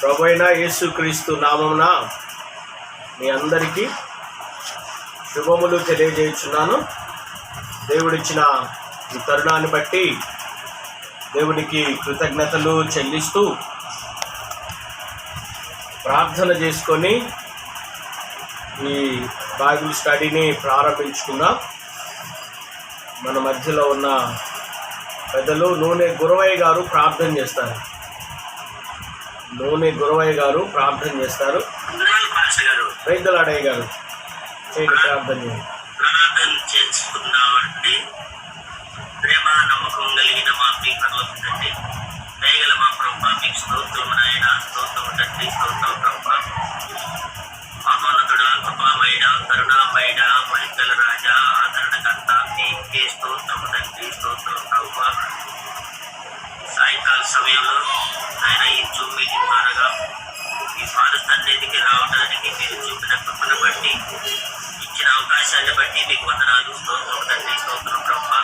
ప్రభువైన యేసుక్రీస్తు నామమున మీ అందరికీ శుభములు తెలియజేస్తున్నాను. దేవుడిచ్చిన ఈ తరుణాన్ని బట్టి దేవునికి కృతజ్ఞతలు చెల్లిస్తూ ప్రార్థన చేసుకొని ఈ బైబిల్ స్టడీని ప్రారంభించుకుందాం. మన మధ్యలో ఉన్న పెద్దలు నూనె గురవయ్య గారు ప్రార్థన చేస్తారు. వైద్యులాడయ్య గారు ప్రార్థన చేసుకున్నామంటే ప్రేమ నమ్మకం కలిగిన మా పీకర్లకు తండ్రి, దయగల మా ప్రభా మీకు స్తోత్రము నాయన, స్తోత్రము తండ్రి, స్తోత్రం ప్రభా. మహోన్నతుడా, కృపామయుడ, కరుణామయుడ, మహిళల రాజా, ఆదరణకర్త మీకే స్తోత్రము తండ్రి, స్తోత్రం ప్రభా. సాయంకాల సమయంలో ఆయన ఈ జూమ్ మీటింగ్ ద్వారాగా ఈ ఫాదర్ సన్నిధికి రావడానికి మీరు చూపిన కృపను బట్టి, ఇచ్చిన అవకాశాన్ని బట్టి మీకు వందనాలు, స్తోత్రం తండ్రి, స్తోత్రం ప్రభా.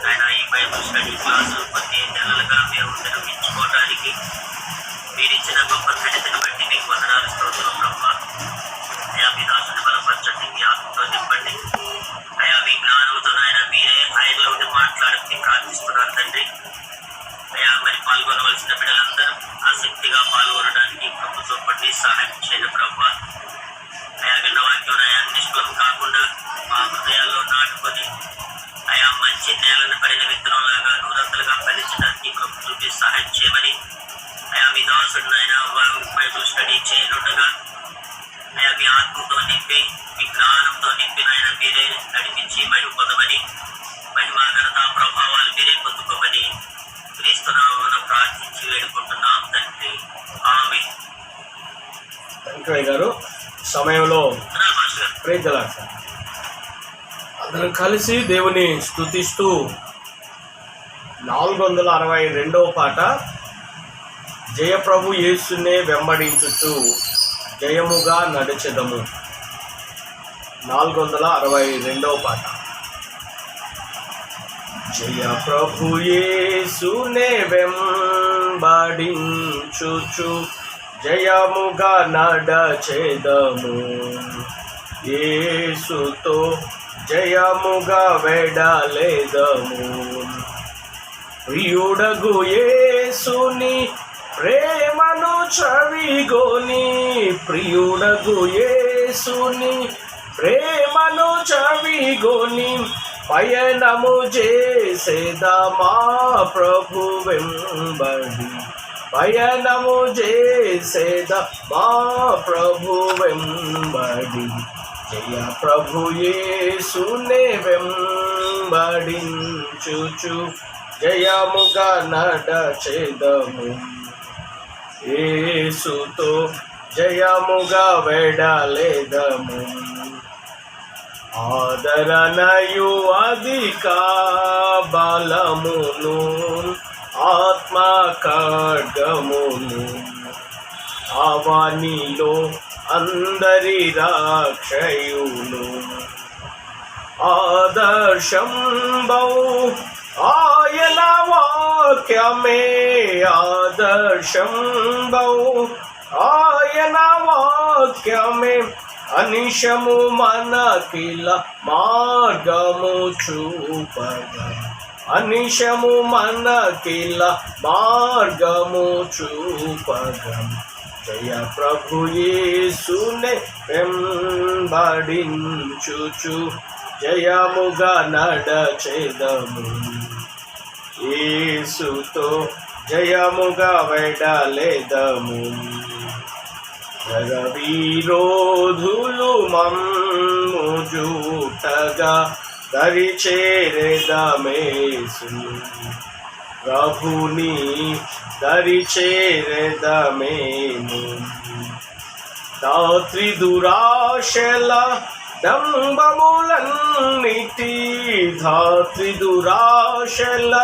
ఆయన ఈ బైబుల్ స్టడీ క్లాసు కొన్ని నెలలుగా మేము నిర్వహించుకోవడానికి మీరు ఇచ్చిన గొప్ప ధన్యతను బట్టి మీకు వందనాలు, స్తోత్రం ప్రభా. అయా మీ దాసుని బలపరచండి, మీ ఆత్మతో నింపండి. అయా మీ జ్ఞానంతో ఆయన మీరే ఆయనలో ఉండి మాట్లాడని ప్రార్థిస్తున్నారు తండ్రి. అయా మరి పాల్గొనవలసిన బిడ్డలందరూ ఆసక్తిగా పాల్గొనడానికి ప్రభుత్వ పట్టి సహాయం చేయండి ప్రభా. అయా విన్న వాక్యం అయా నిష్ఫలం కాకుండా మా హృదయాల్లో నాటుకొని అయా మంచి నేలను పడిన విత్తనంలాగా నూరంతలుగా ఫలించడానికి ప్రభు చూపి సహాయం చేయమని అయా మీ దాసుడు ఆయన బైబుల్ స్టడీ చేయనుండగా అయా మీ ఆత్మతో నింపి, మీ జ్ఞానంతో నింపి ఆయన మీరే నడిపించి మహిమ పొందమని, మహిమ ఘనత ప్రభావాలు మీరే పొందుకోమని క్రీస్తునామమున ప్రార్థించి వేడుకుంటున్నాం తండ్రి, ఆమేన్. వెంకయ్య గారు సమయంలో అందరం కలిసి దేవుని స్తుతిస్తూ 462వ పాట జయప్రభు యేసునే వెంబడించుచు జయముగా నడిచెదము. 462వ పాట. జయ ప్రభు యేసునే వెంబడించుచు జయముగా నడచెదము, యేసుతో జయముగా వెడలెదము. ప్రియుడగు యేసుని ప్రేమను చవిగొని, ప్రియుడగు యేసుని ప్రేమను చవిగొని పయనము చేసేదమా ప్రభు వెంబడి, పయనము చేసేదమా ప్రభు వెంబడి. జయ ప్రభు యేసునే వెంబడించుచు జయముగా నడచెదము, యేసుతో జయముగా వెడలెదము. ఆదరణయు అధిక బలమును ఆత్మ ఖడ్గమును అవనిలో అందరి రక్షయును. ఆదర్శం బహు ఆయన వాక్యమే, ఆదర్శం బహు ఆయన వాక్యమే. అనిశము మనకిల మార్గము చూపగా, అనిశము మనకిల మార్గము చూపగా. జయ ప్రభు యేసునే వెంబడించుచు జయముగా నడచెదము, యేసుతో జయముగా వెడలెదము. జగవిరోధులు మమ్ము జూటగా దరిచేరెదమేసు, ప్రభుని దరిచేరెదమేము. దాత్రి దురాశల డంబములన్నిటి, ధాత్రి దురాశల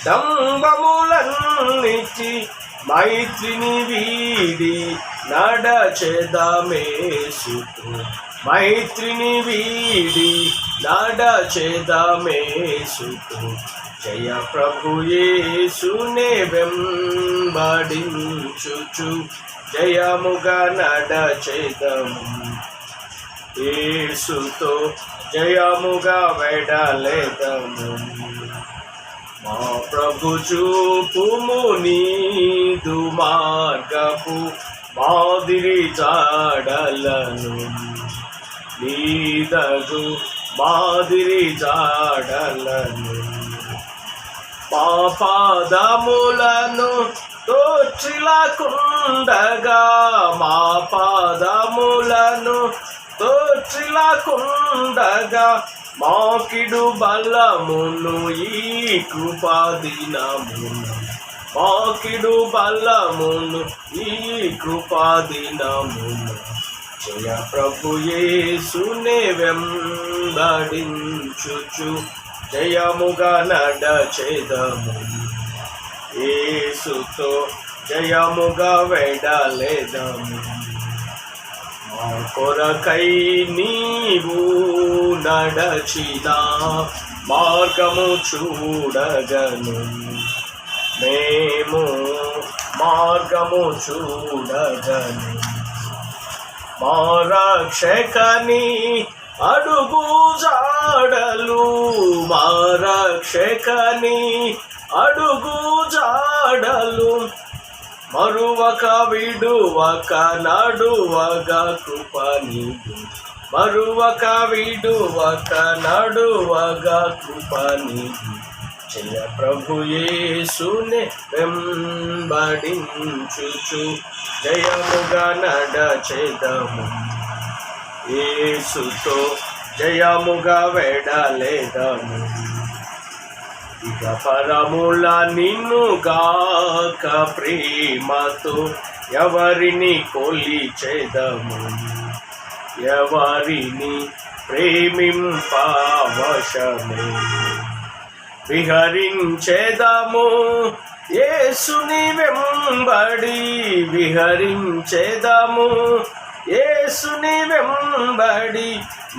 డంబములన్నిటి మైత్రిని వీడి నడచెదమేసుతో, మైత్రిని వీడి నడచెదమేసుతో. జయ ప్రభు యేసునే వెంబడించుచు జయముగా నడచెదము. యేసుతో జయముగా వెడలెదము. మా ప్రభు చూపుము నీదు మార్గపు మాదిరి జాడలను, నీదగు మాదిరి జాడలను. మా పాదములను తోచిలకుండగా, మా పాదములను తోచిలకుండగా, మాకిడు బలమును ఈ కృపాదినమున, మాకిడు బలమును ఈ కృపాదినమున. జయ ప్రభు యేసునే వెంబడించుచు జయముగా నడచెదము. యేసుతో జయముగా వెడలెదము. మా కొరకై నీవు నడచిన మార్గము చూడగను, మేము మార్గము చూడగను. మా రక్షకని అడుగు జాడలు, మా రక్షకని అడుగు జాడలు, మరువక విడువక నడువగా కృపణిదు, మరువక విడువక నడువగా కృపణిదు. జయ ప్రభు యేసునే వెంబడించుచు జయముగా నడచెదము. యేసుతో జయముగా వెడలెదము. ఇక పరముల నిన్నుగాక ప్రేమతో ఎవరిని కొలిచెదము, ఎవరిని ప్రేమింపవశమే. విహరించెదము యేసుని వెంబడి, విహరించెదము యేసుని వెంబడి.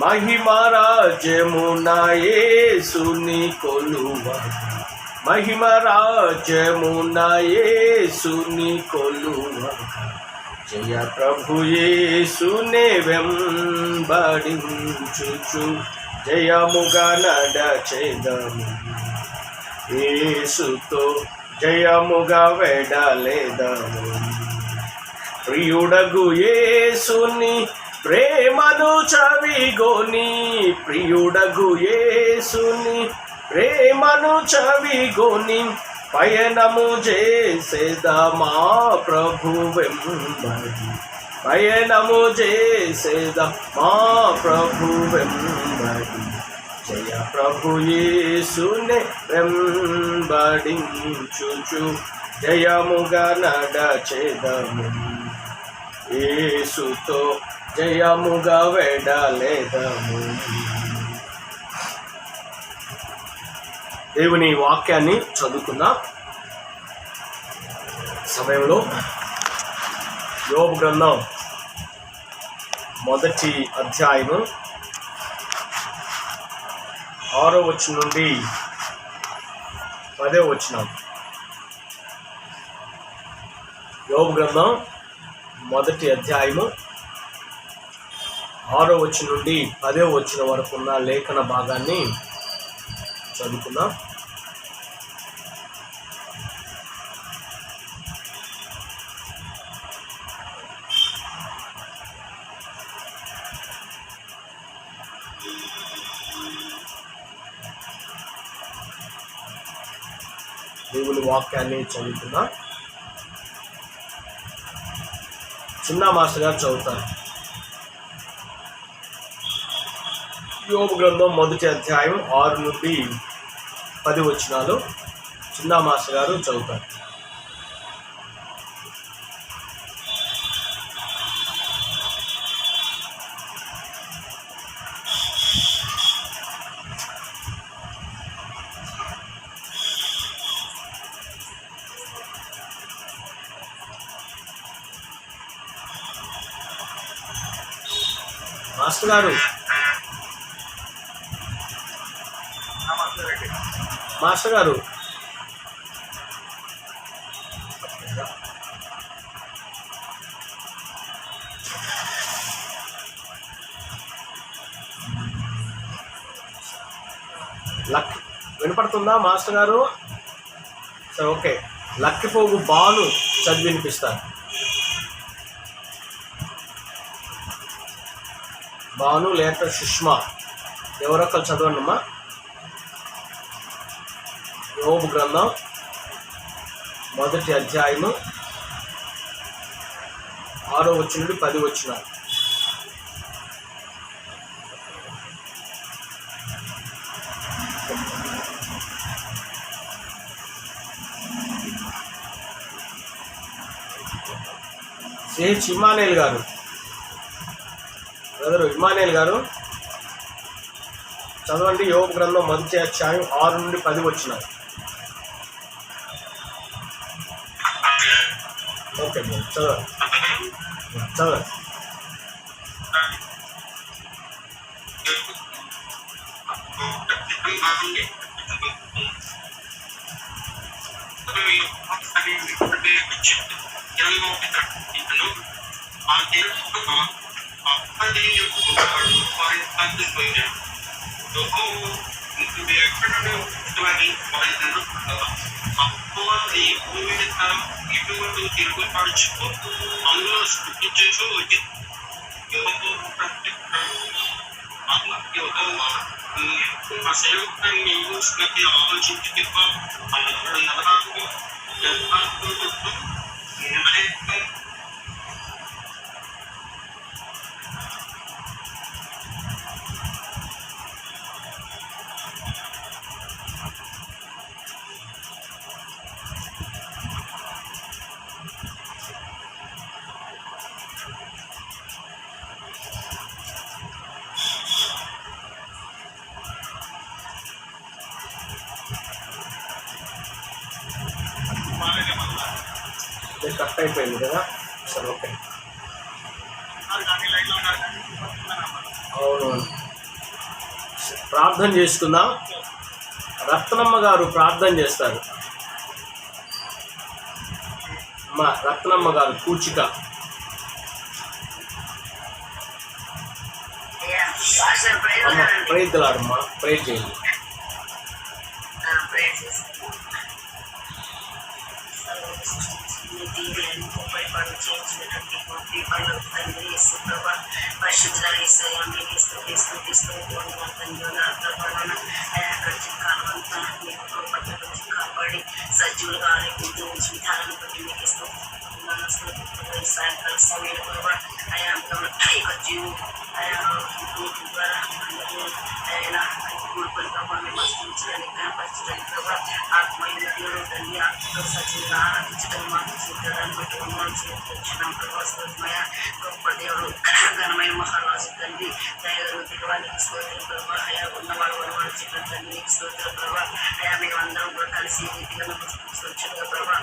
మహిమరాజ్యమున యేసుని కొలువగా, మహిమరాజ్యమున యేసుని కొలువగా. జయ ప్రభు యేసునే వెంబడించుచు జయముగా నడచెదము. యేసుతో జయముగా వెడలెదము. ప్రియుడగు యేసుని ప్రేమను చవిగొని, ప్రియుడగు యేసుని ప్రేమను చవిగొని, పయనము చేసేదమా ప్రభు వెంబడి, పయనము చేసేదమా ప్రభు వెంబడి. జయ ప్రభు యేసునే వెంబడించుచు జయముగా నడచెదము. యేసుతో జయముగా వెడలెదము. దేవుని వాక్యాన్ని చదువుకున్న సమయంలో యోబు గ్రంథం 1వ అధ్యాయము 6వ వచనం నుండి 10వ వచనం. యోబు గ్రంథం 1వ అధ్యాయము 6వ వచనం నుండి 10వ వచనం వరకు ఉన్న లేఖన భాగాన్ని చదువుకుందాం. దేవుని వాక్యాన్ని చదువుతున్నా. చిన్న మాస్టర్ గారు చదువుతారు. యోబు గ్రంథం 1వ అధ్యాయం 6 నుండి 10 వచనాలు చిన్న మాస్టర్ గారు చదువుతారు. మాస్టర్ గారు నమస్తే రెడ్డి. మాస్టర్ గారు లక్ వినపడుతుందా మాస్టర్ గారు? సరే ఓకే. లక్కిపోగు బాను చదివి వినిపిస్తారు. బాను లేక సుష్మా ఎవరొక్కరు చదవండి అమ్మా. యోబు గ్రంథం 1వ అధ్యాయము 6వ వచనం నుండి 10వ వచనం. సిహెచ్ ఇమానేల్ గారు, బ్రదరు ఇమానేల్ గారు చదవండి. యోబు గ్రంథం 1వ అధ్యాయం 6 నుండి 10 వచనం. ఓకే చదవండి చదవండి. అందులో స్థుతించు ఆ సేవకుని నీవు స్మృతి ఆలోచించి కట్ అయిపోయింది కదా. సరే ఓకే. అవును, ప్రార్థన చేసుకుందాం. రత్నమ్మ గారు ప్రార్థన చేస్తారు. అమ్మా రత్నమ్మ గారు కూచిక. అమ్మ ప్రైజ్లాడమ్మా, ప్రైజ్ చేయండి. కాపాడి సజ్జులుగా ఉంచి విధానాన్ని బట్టి మీకు ఇస్తాం. సాయంకాల సమయంలో ప్రభావ అయా జీవు అయా ద్వారా ఆయన కూడుకొని ప్రభావం మర్చించడానికి కనపరచడానికి ప్రభావ ఆత్మీయులు తండ్రి ఆత్మతో సజ్జులుగా ఆరాధించడం మాకు చూడడానికి బట్టి వచ్చినాం ప్రభావమయ గొప్ప దేవుడు ఘనమైన మహారాజు తండ్రి దయలు దిగవానికి స్తోత్రం ప్రభావ అయా ఉన్నవాడు వనవాడు చెప్పిన తండ్రి నీకు స్తోత్రం ప్రభావ అయా మేము అందరం కూడా కలిసి రీతిగా వచ్చుగా ప్రభావ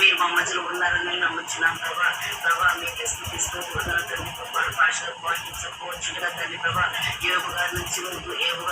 మీరు మా మధ్యలో ఉన్నారని నమ్ముచున్నాం ప్రభా. ప్రభా మీకు స్తోత్రం తండ్రి గొప్ప భాషలో పాటించకపోవచ్చుగా తండ్రి ప్రభా. యోగు గారి నుంచి యోగు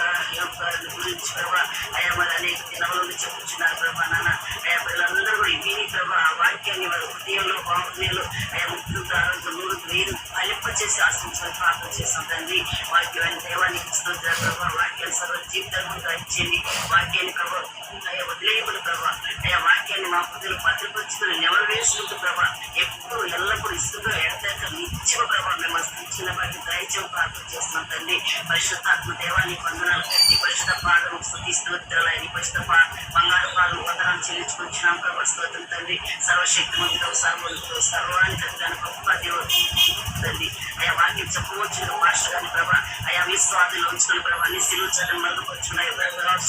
గారి గురించి ప్రభా అయా మరి అనేక దినములను చెప్పుచున్నారు ప్రభా. నాన్న అయా పిల్లలందరూ కూడా విని ప్రభా ఆ వాక్యాన్ని వారి హృదయంలో బాహుదయంలో అయా ముక్తులతో ఆరోగ్యం నూరు నీరు ఫలింపచేసి ఆశించమని ప్రార్థన చేస్తాం తండ్రి. వాక్యమైన దేవానికి స్తోత్ర ప్రభా. వాక్యాన్ని సర్వ జీవితంగా ఇచ్చేయండి. వాక్యాన్ని ప్రభావ అయ్యా వదిలేయకూడదు ప్రభా. అయ్యా వాక్యాన్ని మా హృదయలు భద్రపరుచుకుని నెవరు వేసుకుంటూ ప్రభా ఎప్పుడు ఎల్లప్పుడూ ఇసుగా ఎడతాక నిత్యమ ప్రభావ మేము ఇచ్చిన వాటిని దయచేసి ప్రార్థన చేస్తున్నాం తండ్రి. పరిశుద్ధాత్మ దేవాన్ని వందనాలు. ఈ పరిశుద్ధ పాదం స్తుతి స్తోత్రాలు ఈ పరిశుద్ధ బంగారు పాదం వందనాలు చెల్లించుకొచ్చినాం ప్రభా. స్తోత్రం తండ్రి. సర్వశక్తిమంతుడు సర్వోన్నతుడు సర్వానికి అతని గొప్ప దేవుడు తండ్రి. అయా వాక్యం చెప్పవచ్చు మాస్టర్ గారిని ప్రభా అయా విశ్వాసాలు ఉంచుకుని ప్రభా అన్ని సిలువు చదువు మరుగుపరుచున్నాయి.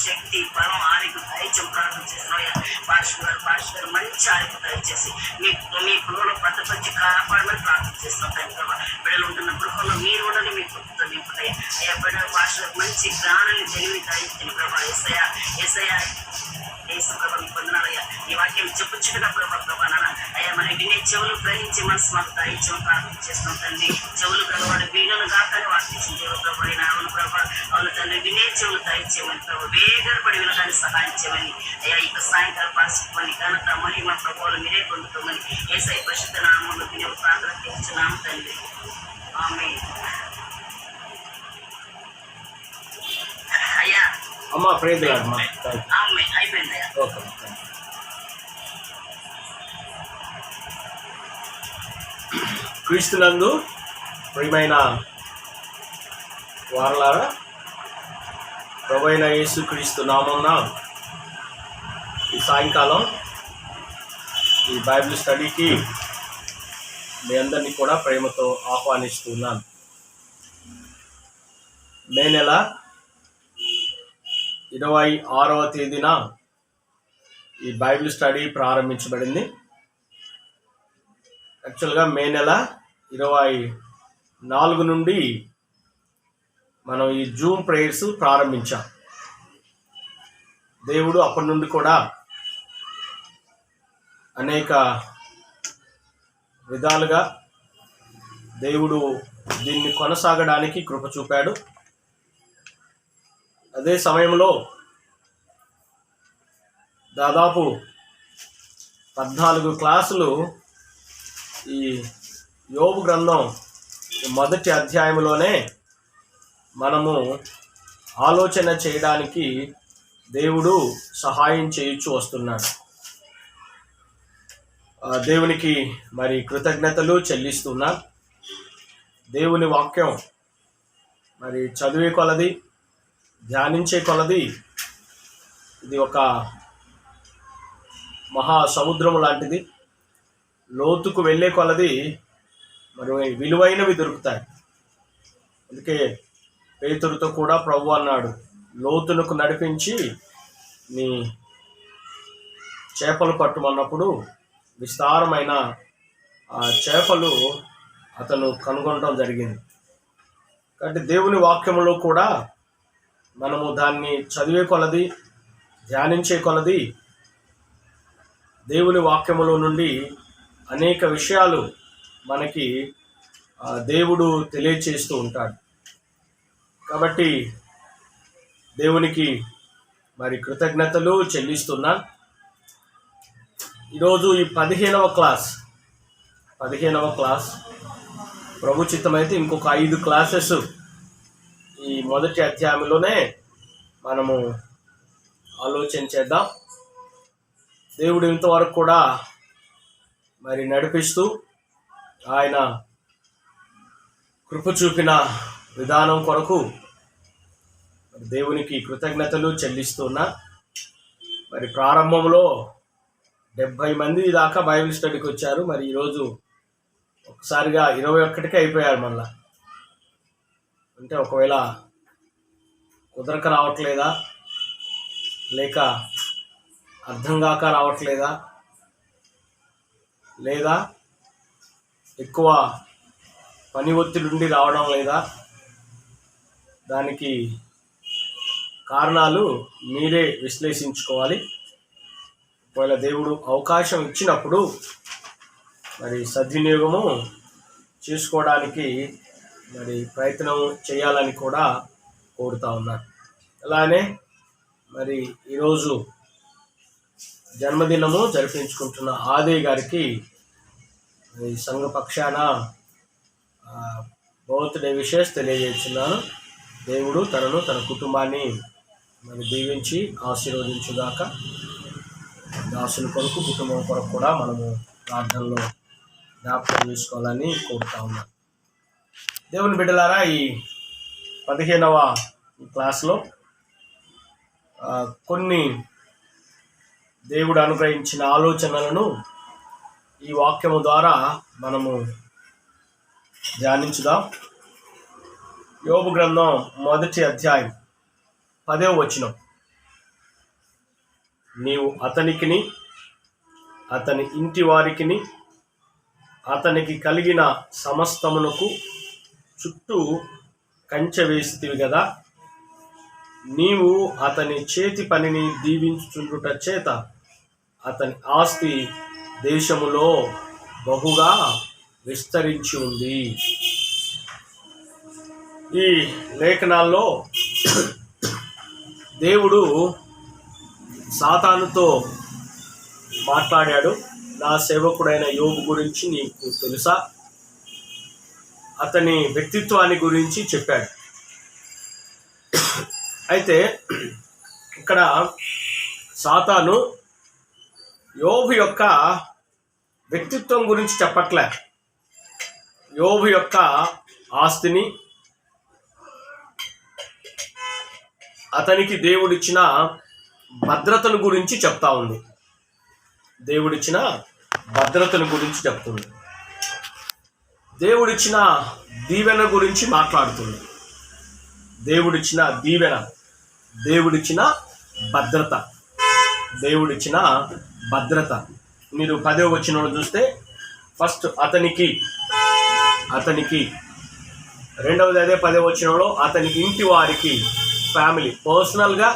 శక్తి బలం ఆరోగ్యం దయచేసి ప్రార్థన చేస్తున్నాయా. పాస్టర్ గారు మంచి ఆరోగ్యం దయచేసి మీ గృహంలో భద్రపరిచి కాపాడమని ప్రార్థన చేస్తున్నాం తండ్రి ప్రభా. బిడ్డలు ఉంటున్న గృహంలో మీరు ఉండని మీ కొత్తతో నింపుతాయి. అయ్యా బిడ్డ పాస్టర్ మంచి జ్ఞానాన్ని తెలివి దయచేయండి ప్రభా. ఏసయ్యా ఏసయ్యా యేసు ప్రభా మీకు వందనాలయ్యా. ఈ వాక్యం చెప్పుచ్చుకున్న ప్రభా నాన్న అయ్యా మరి వినే చెవులు గ్రహించి మనసు మాకు దయచేయమని ప్రార్థన చేస్తాం తండ్రి. చెవులు గలవాడు వీణులు దాకానే వార్తించిన దేవ ప్రభు అయినా అవును ప్రభు. అవును తండ్రి, వినే చెవులు దయచేయమని ప్రభు, వేగరపడి వినడానికి సహాయం చేయమని అయ్యా. ఇక సాయంకాలం పరిస్థితి ఘనత మహిమ ప్రభువులు మీరే పొందుతామని యేసయ్య పరిశుద్ధ నామములో వినే ప్రార్థన చేస్తున్నాం తండ్రి. ఆమేన్. అయ్యా అమ్మా ప్రేజ్ అమ్మా. ఆమేన్. అయిపోయిందయ్యా. ఓకే. క్రీస్తునందు ప్రియమైన వారలారా, ప్రభువైన యేసు క్రీస్తు నామమున ఈ సాయంకాలం ఈ బైబిల్ స్టడీకి మీ అందరినీ కూడా ప్రేమతో ఆహ్వానిస్తున్నాను. మే నెల 26వ తేదీన ఈ బైబిల్ స్టడీ ప్రారంభించబడింది. యాక్చువల్గా మే నెల 24 నుండి మనం ఈ జూమ్ ప్రేయర్స్ ప్రారంభించాం. దేవుడు అప్పటి నుండి కూడా అనేక విధాలుగా దేవుడు దీన్ని కొనసాగడానికి కృప చూపాడు. అదే సమయంలో దాదాపు 14 క్లాసులు ఈ యోబు గ్రంథం మొదటి అధ్యాయంలోనే మనము ఆలోచన చేయడానికి దేవుడు సహాయం చేయించు వస్తున్నాడు. దేవునికి మరి కృతజ్ఞతలు చెల్లిస్తున్నా. దేవుని వాక్యం మరి చదివే కొలది, ధ్యానించే కొలది ఇది ఒక మహా సముద్రం లాంటిది. లోతుకు వెళ్ళే కొలది మరి విలువైనవి దొరుకుతాయి. అందుకే పేతురుతో కూడా ప్రభు అన్నాడు, లోతునకు నడిపించి నీ చేపలు పట్టుమన్నప్పుడు విస్తారమైన ఆ చేపలు అతను కనుగొనడం జరిగింది. కాబట్టి దేవుని వాక్యములో కూడా మనము దాన్ని చదివే కొలది, ధ్యానించే కొలది దేవుని వాక్యములో నుండి అనేక విషయాలు మనకి దేవుడు తెలియచేస్తూ ఉంటాడు. కాబట్టి దేవునికి మరి కృతజ్ఞతలు చెల్లిస్తున్నా. ఈరోజు ఈ 15వ క్లాస్ ప్రభు చిత్తమైతే ఇంకొక 5 క్లాసెస్ ఈ మొదటి అధ్యాయంలోనే మనము ఆలోచన చేద్దాం. దేవుడు ఇంతవరకు కూడా మరి నడిపిస్తూ ఆయన కృప చూపిన విధానం కొరకు దేవునికి కృతజ్ఞతలు చెల్లిస్తున్నా. మరి ప్రారంభంలో 70 మంది దాకా బైబిల్ స్టడీకి వచ్చారు. మరి ఈరోజు ఒకసారిగా 21కి అయిపోయారు. మళ్ళా అంటే ఒకవేళ కుదరక రావట్లేదా, లేక అర్థం కాక రావట్లేదా, లేదా ఎక్కువ పని ఒత్తిడి నుండి రావడం లేదా, దానికి కారణాలు మీరే విశ్లేషించుకోవాలి. ఒకవేళ దేవుడు అవకాశం ఇచ్చినప్పుడు మరి సద్వినియోగము చేసుకోవడానికి మరి ప్రయత్నం చేయాలని కూడా కోరుతా ఉన్నాను. అలానే మరి ఈరోజు జన్మదినము జరిపించుకుంటున్న ఆదయ్య గారికి ఈ సంఘ పక్షాన బర్త్డే విషెస్ తెలియజేస్తున్నాను. దేవుడు తనను, తన కుటుంబాన్ని మరి దీవించి ఆశీర్వదించుగాక. దాసుని కొరకు, కుటుంబం కొరకు కూడా మనము ప్రార్థనలో జ్ఞాపకం చేసుకోవాలని కోరుతా ఉన్నాను. దేవుని బిడ్డలారా, ఈ 15వ క్లాస్లో కొన్ని దేవుడు అనుగ్రహించిన ఆలోచనలను ఈ వాక్యము ద్వారా మనము ధ్యానించుదాం. యోబు గ్రంథం మొదటి అధ్యాయం 10వ వచనం. నీవు అతనికిని, అతని ఇంటి వారికిని, అతనికి కలిగిన సమస్తమునకు చుట్టూ కంచె వేసితివి కదా. నీవు అతని చేతి పనిని దీవించుచుండుట చేత అతని ఆస్తి దేశములో బహుగా విస్తరించి ఉంది. ఈ లేఖనాల్లో దేవుడు సాతానుతో మాట్లాడాడు. నా సేవకుడైన యోబు గురించి నీకు తెలుసా? అతని వ్యక్తిత్వాన్ని గురించి చెప్పాడు. అయితే ఇక్కడ సాతాను యోబు యొక్క వ్యక్తిత్వం గురించి చెప్పట్లే. యోబు యొక్క ఆస్తిని, అతనికి దేవుడిచ్చిన భద్రతను గురించి చెప్తా ఉంది. దేవుడిచ్చిన భద్రతను గురించి చెప్తుంది. దేవుడిచ్చిన దీవెన గురించి మాట్లాడుతుంది. దేవుడిచ్చిన దీవెన, దేవుడిచ్చిన భద్రత, దేవుడిచ్చిన భద్రత. మీరు 10వ వచనంలో చూస్తే ఫస్ట్ అతనికి, రెండవది అదే 10వ వచనంలో అతనికి ఇంటి వారికి, ఫ్యామిలీ, పర్సనల్గా.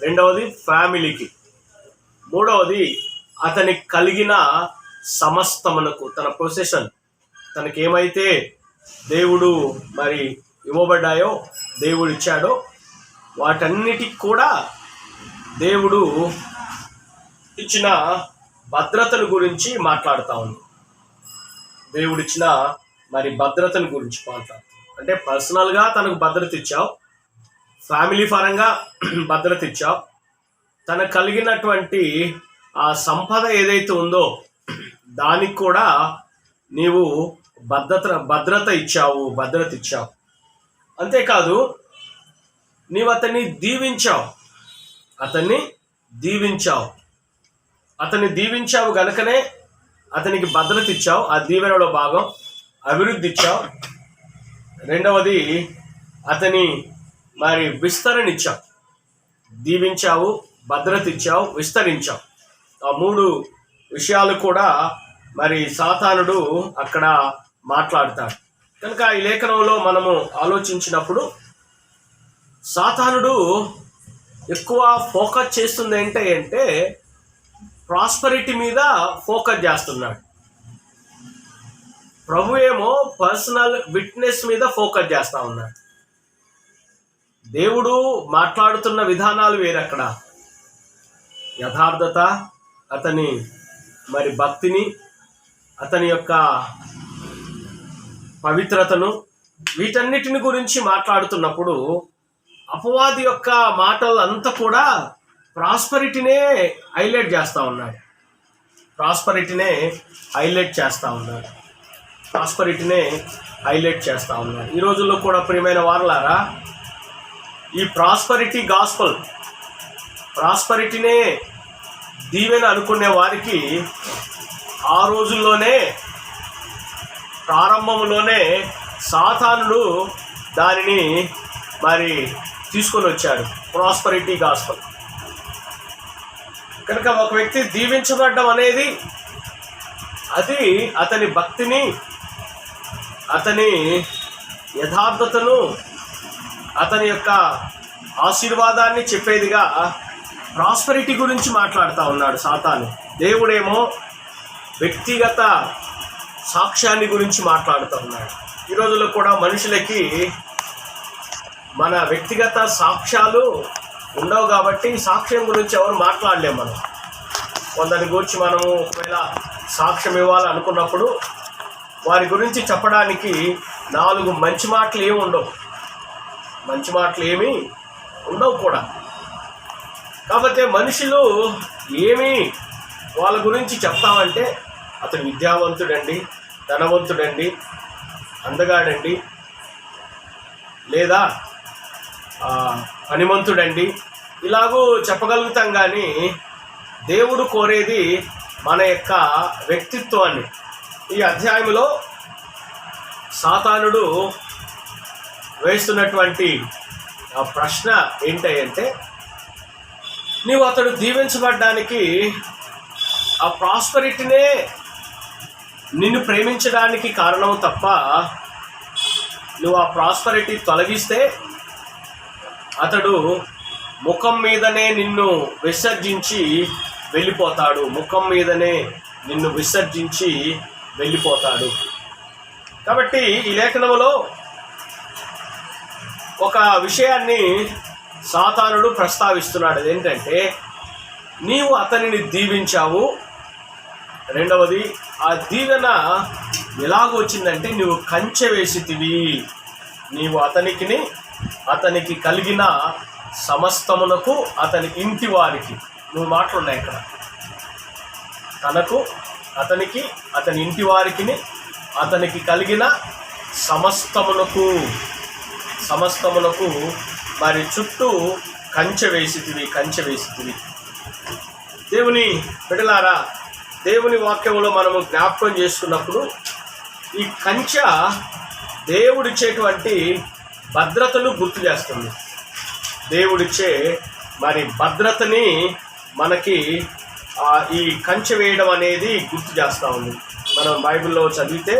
రెండవది ఫ్యామిలీకి. మూడవది అతనికి కలిగిన సమస్తమునకు, తన పొసెషన్, తనకేమైతే దేవుడు మరి ఇవ్వబడ్డాయో, దేవుడు ఇచ్చాడో వాటన్నిటికి కూడా దేవుడు ఇచ్చిన భద్రతను గురించి మాట్లాడుతూ ఉంది. దేవుడిచ్చిన మరి భద్రతను గురించి మాట్లాడుతాం. అంటే పర్సనల్గా తనకు భద్రత ఇచ్చావు, ఫ్యామిలీ పరంగా భద్రత ఇచ్చావు, తనకు కలిగినటువంటి ఆ సంపద ఏదైతే ఉందో దానికి కూడా నీవు భద్రత ఇచ్చావు. అంతేకాదు నీవు అతన్ని దీవించావు గనుకనే అతనికి భద్రత ఇచ్చావు. ఆ దీవెనలో భాగం అభివృద్ధి ఇచ్చావు. రెండవది అతని మరి విస్తరణ ఇచ్చావు. దీవించావు, భద్రత ఇచ్చావు, విస్తరించావు. ఆ 3 విషయాలు కూడా మరి సాతానుడు అక్కడ మాట్లాడతాడు. కనుక ఈ లేఖనంలో మనము ఆలోచించినప్పుడు సాతానుడు ఎక్కువ ఫోకస్ చేస్తుంది అంటే ప్రాస్పరిటీ మీద ఫోకస్ చేస్తున్నాడు. ప్రభు ఏమో పర్సనల్ విట్నెస్ మీద ఫోకస్ చేస్తా ఉన్నాడు. దేవుడు మాట్లాడుతున్న విధానాలు వేరక్కడ. యథార్థత, అతని మరి భక్తిని, అతని యొక్క పవిత్రతను, వీటన్నిటిని గురించి మాట్లాడుతున్నప్పుడు అపవాది యొక్క మాటలు అంతా కూడా ప్రాస్పరిటీనే హైలైట్ చేస్తూ ఉన్నాడు. ఈ రోజుల్లో కూడా ప్రియమైన వారలారా, ఈ ప్రాస్పరిటీ గాస్పల్, ప్రాస్పరిటీనే దీవెన అనుకునే వారికి ఆ రోజుల్లోనే, ప్రారంభంలోనే సాతానుడు దానిని మరి తీసుకొని వచ్చాడు, ప్రాస్పరిటీ గాస్పల్. కనుక ఒక వ్యక్తి దీవించబడ్డం అనేది అది అతని భక్తిని, అతని యథార్థతను, అతని యొక్క ఆశీర్వాదాన్ని చెప్పేదిగా ప్రాస్పరిటీ గురించి మాట్లాడుతూ ఉన్నాడు సాతాను. దేవుడేమో వ్యక్తిగత సాక్ష్యాన్ని గురించి మాట్లాడుతూ ఉన్నాడు. ఈ రోజుల్లో కూడా మనుషులకి మన వ్యక్తిగత సాక్ష్యాలు ఉండవు కాబట్టి సాక్ష్యం గురించి ఎవరు మాట్లాడలేము. మనం కొందరి గురించి మనము ఒకవేళ సాక్ష్యం ఇవ్వాలనుకున్నప్పుడు వారి గురించి చెప్పడానికి 4 మంచి మాటలు ఏమీ ఉండవు కూడా. కాకపోతే మనుషులు ఏమి వాళ్ళ గురించి చెప్తామంటే అతను విద్యావంతుడండి, ధనవంతుడండి, అందగాడండి, లేదా పనిమంతుడండి, ఇలాగూ చెప్పగలుగుతాం. కానీ దేవుడు కోరేది మన యొక్క వ్యక్తిత్వాన్ని. ఈ అధ్యాయంలో సాతానుడు వేస్తున్నటువంటి ప్రశ్న ఏంటంటే, నీవు అతడు దీవించబడ్డానికి, ఆ ప్రాస్పరిటీనే నిన్ను ప్రేమించడానికి కారణం తప్ప నువ్వు ఆ ప్రాస్పరిటీ తొలగిస్తే అతడు ముఖం మీదనే నిన్ను విసర్జించి వెళ్ళిపోతాడు. వెళ్ళిపోతాడు. కాబట్టి ఈ లేఖనములో ఒక విషయాన్ని సాతానుడు ప్రస్తావిస్తున్నాడు. అదేంటంటే, నీవు అతనిని దీవించావు. రెండవది, ఆ దీవెన ఎలాగొచ్చిందంటే నువ్వు కంచె వేసితివి. నీవు అతనికి కలిగిన సమస్తమునకు, అతని ఇంటి వారికి, నువ్వు మాటలున్నాయి ఇక్కడ, అతనికి అతని ఇంటి వారికి, అతనికి కలిగిన సమస్తమునకు మరి చుట్టూ కంచె వేసితివి. దేవుని బిడ్డలారా, దేవుని వాక్యంలో మనము జ్ఞాపకం చేసుకున్నప్పుడు ఈ కంచె దేవుడిచ్చేటువంటి భద్రతను గుర్తు చేస్తుంది. దేవుడిచ్చే మరి భద్రతని మనకి ఈ కంచె వేయడం అనేది గుర్తు చేస్తూ ఉంది. మనం బైబిల్లో చదివితే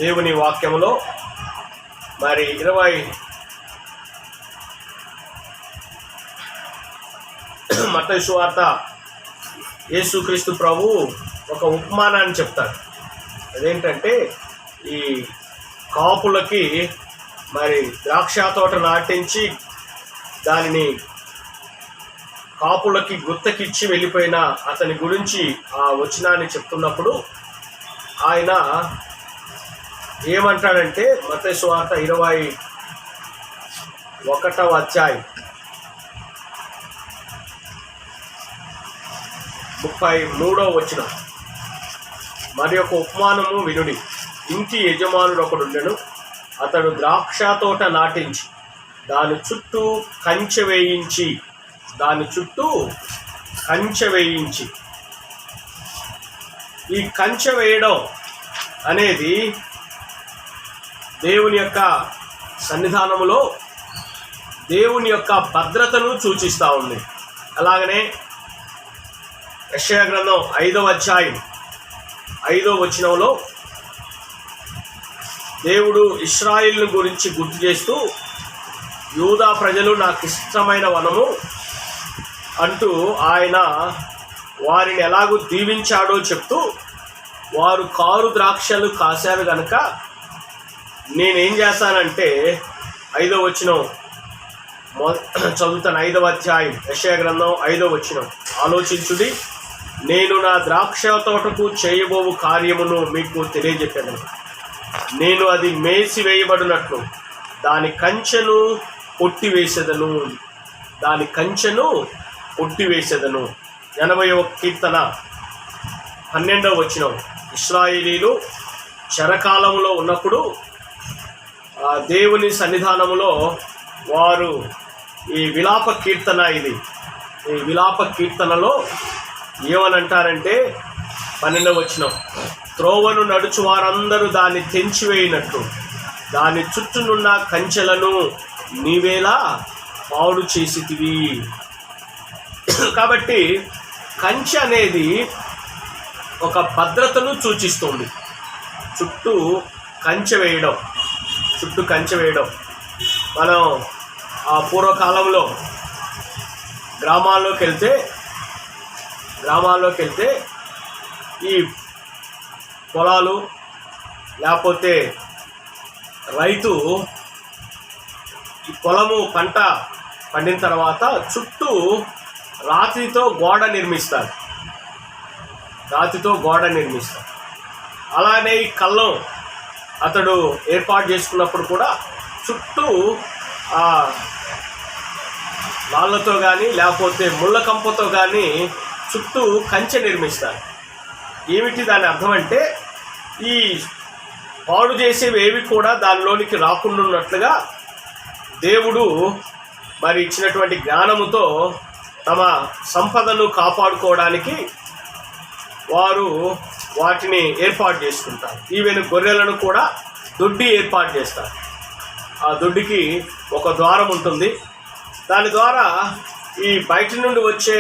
దేవుని వాక్యంలో మరి 20 మత్తయి సువార్త యేసుక్రీస్తు ప్రభు ఒక ఉపమానాన్ని చెప్తాడు. అదేంటంటే, ఈ కాపులకి మరి ద్రాక్ష తోట నాటించి దానిని కాపులకి గుత్తకిచ్చి వెళ్ళిపోయిన అతని గురించి ఆ వచనాన్ని చెప్తున్నప్పుడు ఆయన ఏమంటాడంటే, మత్తయి సువార్త 21వ అధ్యాయం 33వ వచనం, మరి ఒక ఉపమానము వినుడి. ఇంటి యజమానుడు ఒకడుండెను. అతడు ద్రాక్ష తోట నాటించి దాని చుట్టూ కంచె వేయించి ఈ కంచె వేయడం అనేది దేవుని యొక్క సన్నిధానములో దేవుని యొక్క భద్రతను సూచిస్తూ ఉంది. అలాగనే యెషయా గ్రంథం 5వ అధ్యాయం 5వ వచనంలో దేవుడు ఇశ్రాయేలును గురించి గుర్తు చేస్తూ, యూదా ప్రజలు నాకు ఇష్టమైన వనము అంటూ ఆయన వారిని ఎలాగూ దీవించాడో చెప్తూ, వారు కారు ద్రాక్షలు కాశారు కనుక నేనేం చేస్తానంటే, 5వ వచనం చదువుతాను. 5వ అధ్యాయం యెషయా గ్రంథం 5వ వచనం, ఆలోచించుడి, నేను నా ద్రాక్ష తోటకు చేయబోవు కార్యమును మీకు తెలియజెప్పాను. నేను అది మేసి వేయబడినట్లు దాని కంచెను కొట్టివేసేదను. 80వ కీర్తన 12వ వచనం, ఇశ్రాయేలీలు చెరకాలంలో ఉన్నప్పుడు దేవుని సన్నిధానములో వారు ఈ విలాప కీర్తనలో ఏమనంటారంటే, 12వ వచనం, త్రోవను నడుచు వారందరూ దాన్ని తెంచివేయినట్లు దాని చుట్టూనున్న కంచెలను నీవేలా పాడు చేసితివి. కాబట్టి కంచె అనేది ఒక భద్రతను సూచిస్తుంది. చుట్టూ కంచె వేయడం. మనం ఆ పూర్వకాలంలో గ్రామాల్లోకి వెళ్తే ఈ పొలాలు లేకపోతే రైతు ఈ పొలము పంట పండిన తర్వాత చుట్టూ రాతితో గోడ నిర్మిస్తారు. అలానే ఈ కళ్ళం అతడు ఏర్పాటు చేసుకున్నప్పుడు కూడా చుట్టూ రాళ్ళతో కానీ లేకపోతే ముళ్ళ కంపతో కానీ చుట్టూ కంచె నిర్మిస్తారు. ఏమిటి దాని అర్థం అంటే, ఈ పాడు చేసేవి ఏవి కూడా దానిలోనికి రాకుండా ఉన్నట్లుగా దేవుడు మరి ఇచ్చినటువంటి జ్ఞానముతో తమ సంపదను కాపాడుకోవడానికి వారు వాటిని ఏర్పాటు చేసుకుంటారు. ఈవెన్ గొర్రెలను కూడా దొడ్డి ఏర్పాటు చేస్తారు. ఆ దొడ్డికి ఒక ద్వారం ఉంటుంది. దాని ద్వారా ఈ బయట నుండి వచ్చే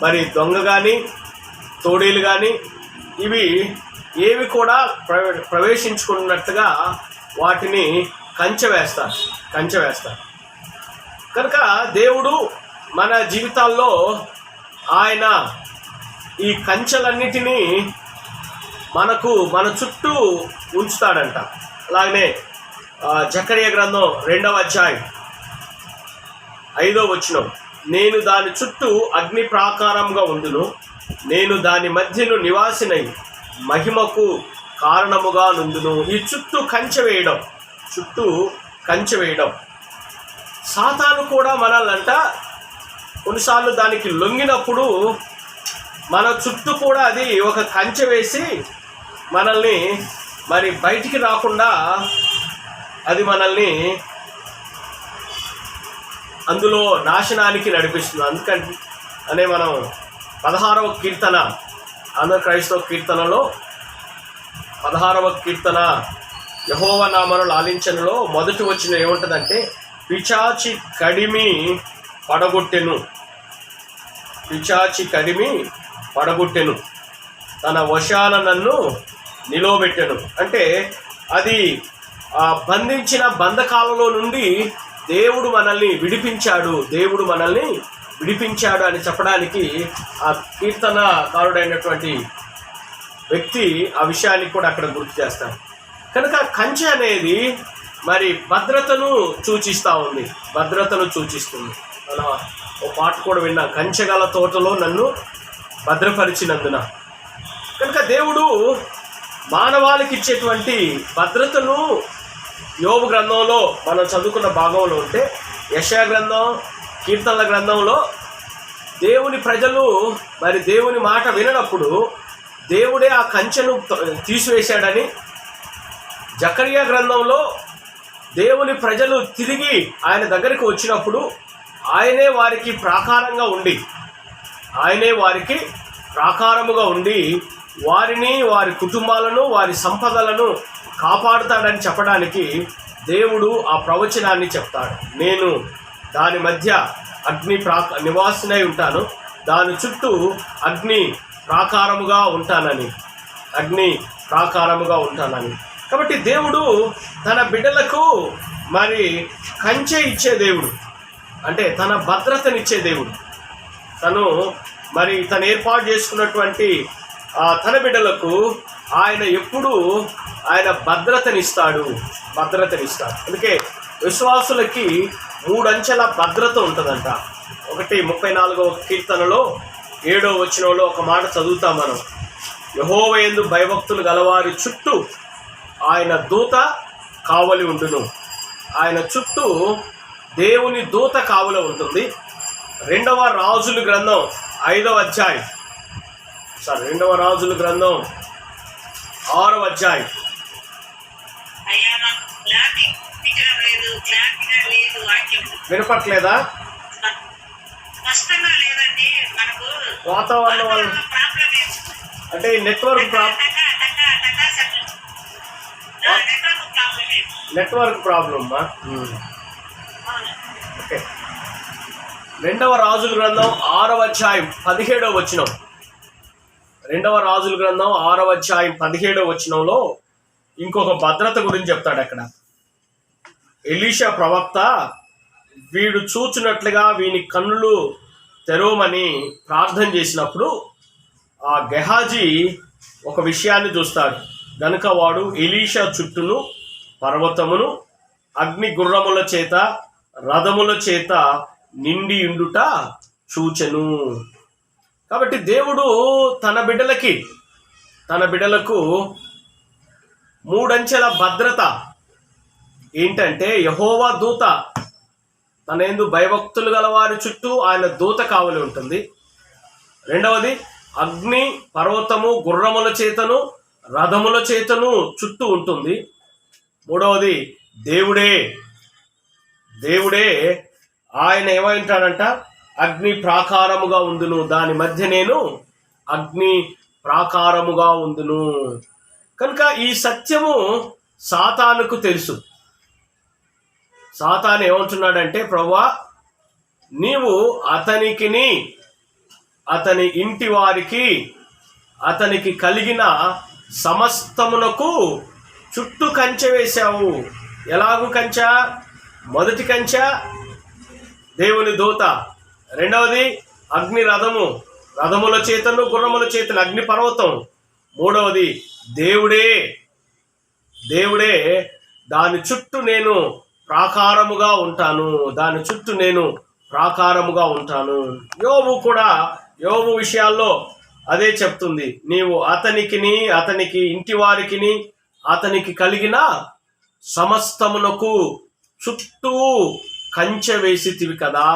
మరి దొంగ కానీ తోడేలు కానీ ఇవి ఏవి కూడా ప్రవేశించుకున్నట్టుగా వాటిని కంచె వేస్తారు. కనుక దేవుడు మన జీవితాల్లో ఆయన ఈ కంచెలన్నిటినీ మన చుట్టూ ఉంచుతాడంట. అలాగనే జకరియా గ్రంథం 2వ అధ్యాయం 5వ వచనం, నేను దాని చుట్టూ అగ్ని ప్రాకారంగా ఉండును, నేను దాని మధ్యను నివాసినై మహిమకు కారణముగా నుండును. ఈ చుట్టూ కంచె వేయడం. సాతాను కూడా మనల్నంట కొన్నిసార్లు దానికి లొంగినప్పుడు మన చుట్టూ కూడా అది ఒక కంచె వేసి మనల్ని మరి బయటికి రాకుండా అది మనల్ని అందులో నాశనానికి నడిపిస్తుంది. అందుకనే మనం 16వ కీర్తన, ఆంధ్ర క్రైస్తవ కీర్తనలో 16వ కీర్తన యెహోవా నామమును లాలించనులో మొదటి వచనం ఏముంటుందంటే, పిచాచి కడిమి పడగొట్టెను, తన వశాన నన్ను నిలవబెట్టెను. అంటే అది బంధించిన బంధకాలలో నుండి దేవుడు మనల్ని విడిపించాడు అని చెప్పడానికి ఆ కీర్తనకారుడైనటువంటి వ్యక్తి ఆ విషయాన్ని కూడా అక్కడ గుర్తు చేస్తాడు. కనుక కంచె అనేది మరి భద్రతను సూచిస్తుంది. మనం ఓ పాట కూడా విన్నాం, కంచెగల తోటలో నన్ను భద్రపరిచినందున. కనుక దేవుడు మానవాళికి ఇచ్చేటువంటి భద్రతను యోబు గ్రంథంలో మనం చదువుకున్న భాగంలో ఉంటే, యెషయా గ్రంథం, కీర్తనల గ్రంథంలో దేవుని ప్రజలు మరి దేవుని మాట విననప్పుడు దేవుడే ఆ కంచెను తీసివేశాడని, జకరియా గ్రంథంలో దేవుని ప్రజలు తిరిగి ఆయన దగ్గరికి వచ్చినప్పుడు ఆయనే వారికి ప్రాకారముగా ఉండి వారిని, వారి కుటుంబాలను, వారి సంపదలను కాపాడుతాడని చెప్పడానికి దేవుడు ఆ ప్రవచనాన్ని చెప్తాడు. నేను దాని మధ్య నివాసినై ఉంటాను, దాని చుట్టూ అగ్ని ప్రాకారముగా ఉంటానని. కాబట్టి దేవుడు తన బిడ్డలకు మరి కంచె ఇచ్చే దేవుడు, అంటే తన భద్రతనిచ్చే దేవుడు. తను ఏర్పాటు చేసుకున్నటువంటి తన బిడ్డలకు ఆయన ఎప్పుడూ ఆయన భద్రతనిస్తాడు. అందుకే విశ్వాసులకి 3 అంచెల భద్రత ఉంటుందంట. 34వ కీర్తనలో 7వ వచనంలో ఒక మాట చదువుతాం మనం, యెహోవా యందు భయభక్తులు గలవారి చుట్టూ ఆయన దూత కావలి ఉండును. ఆయన చుట్టూ దేవుని దూత కావలి ఉంటుంది. 2వ రాజుల గ్రంథం 5వ అధ్యాయం 2వ రాజుల గ్రంథం 6వ అధ్యాయం. వినపట్లేదా? వాతావరణం వల్ల అంటే నెట్వర్క్ ప్రాబ్లమ్మా. ఓకే, 2వ రాజుల గ్రంథం 6వ అధ్యాయం 17వ వచనం. 2వ రాజుల గ్రంథం 6వ అధ్యాయం 17వ వచనంలో ఇంకొక భద్రత గురించి చెప్తాడు. అక్కడ ఎలీషా ప్రవక్త వీడు చూచినట్లుగా వీని కన్నులు తెరవమని ప్రార్థన చేసినప్పుడు ఆ గెహాజీ ఒక విషయాన్ని చూస్తాడు. గనుక వాడు ఎలీషా చుట్టూను పర్వతమును అగ్ని గుర్రముల చేత రథముల చేత నిండి ఉండుట చూచెను. కాబట్టి దేవుడు తన బిడ్డలకు 3 అంచెల భద్రత ఏంటంటే, యెహోవా దూత, తన యందు భయభక్తులు గల వారి చుట్టూ ఆయన దూత కావలి ఉంటుంది. 2వది అగ్ని, పర్వతము, గుర్రముల చేతను రథముల చేతను చుట్టూ ఉంటుంది. 3వది దేవుడే ఆయన ఏమంటాడంట, అగ్ని ప్రాకారముగా ఉందును, దాని మధ్య నేను అగ్ని ప్రాకారముగా ఉందును. కనుక ఈ సత్యము సాతానుకు తెలుసు. సాతాను ఏమంటున్నాడంటే, ప్రభువా నీవు అతనికిని అతని ఇంటి వారికి అతనికి కలిగిన సమస్తమునకు చుట్టూ కంచె వేశావు. ఎలాగూ కంచె? మొదటి కంచె దేవుని దూత, 2వది అగ్ని రథముల చేతను గుర్రముల చేతను అగ్ని పర్వతం, మూడవది దేవుడే దాని చుట్టూ నేను ప్రాకారముగా ఉంటాను. యోబు విషయాల్లో అదే చెప్తుంది. నీవు అతనికి ఇంటి వారికిని అతనికి కలిగిన సమస్తమునకు చుట్టూ కంచె వేసితివి కదా.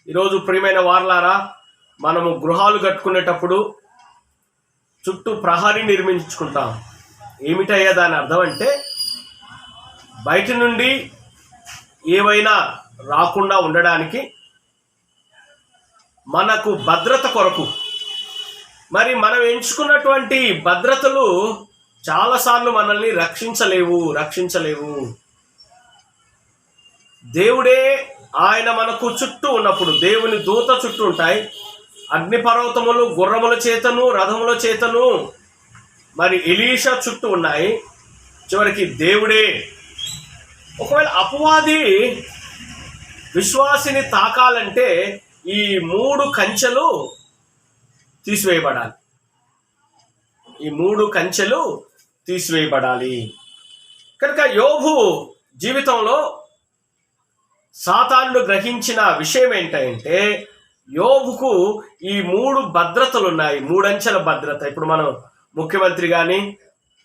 ఈరోజు ప్రియమైన వారలారా, మనము గృహాలు కట్టుకునేటప్పుడు చుట్టూ ప్రహరీ నిర్మించుకుంటాం. ఏమిటయ్యా దాని అర్థం అంటే, బయట నుండి ఏవైనా రాకుండా ఉండడానికి, మనకు భద్రత కొరకు. మరి మనం ఎంచుకున్నటువంటి భద్రతలు చాలాసార్లు మనల్ని రక్షించలేవు. దేవుడే ఆయన మనకు చుట్టూ ఉన్నప్పుడు, దేవుని దూత చుట్టూ ఉంటాయి. అగ్నిపర్వతములు గుర్రముల చేతను రథముల చేతను మరి ఎలీషా చుట్టూ ఉన్నాయి. చివరికి దేవుడే. ఒకవేళ అపవాది విశ్వాసిని తాకాలంటే ఈ 3 కంచెలు తీసివేయబడాలి. కనుక యోబు జీవితంలో సాతానుడు గ్రహించిన విషయం ఏంటంటే, యోబుకు ఈ 3 భద్రతలు ఉన్నాయి. 3 అంచెల భద్రత. ఇప్పుడు మనం ముఖ్యమంత్రి కానీ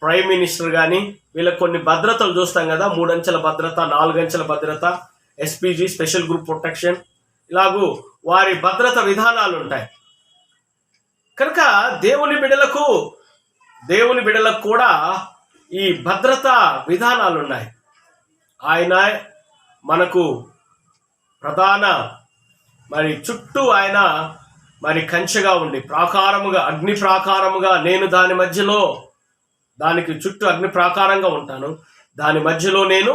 ప్రైమ్ మినిస్టర్ కానీ వీళ్ళకి కొన్ని భద్రతలు చూస్తాం కదా. 3 అంచెల భద్రత, 4 అంచెల భద్రత, ఎస్పీజీ స్పెషల్ గ్రూప్ ప్రొటెక్షన్, ఇలాగూ వారి భద్రత విధానాలు ఉంటాయి. కనుక దేవుని బిడ్డలకు కూడా ఈ భద్రత విధానాలు ఉన్నాయి. ఆయన మనకు ప్రధాన మరి చుట్టూ ఆయన మరి కంచెగా ఉండి అగ్ని ప్రాకారముగా, నేను దాని మధ్యలో, దానికి చుట్టూ అగ్ని ప్రాకారంగా ఉంటాను, దాని మధ్యలో నేను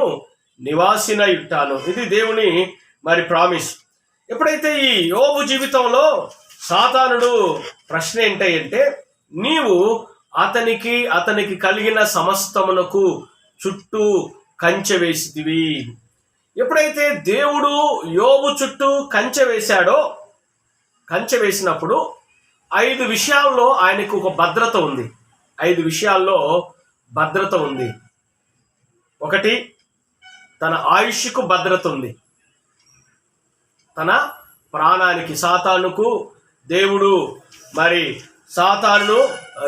నివాసినై ఉంటాను. ఇది దేవుని మరి ప్రామిస్. ఎప్పుడైతే ఈ యోబు జీవితంలో సాతానుడు ప్రశ్న ఏంటంటే, నీవు అతనికి కలిగిన సమస్తమునకు చుట్టూ కంచె వేసితివి. ఎప్పుడైతే దేవుడు యోబు చుట్టూ కంచె వేసినప్పుడు 5 విషయాల్లో ఆయనకు ఒక భద్రత ఉంది. 5 విషయాల్లో భద్రత ఉంది. 1, తన ఆయుష్కు భద్రత ఉంది. తన ప్రాణానికి. సాతానుకు దేవుడు మరి సాతానును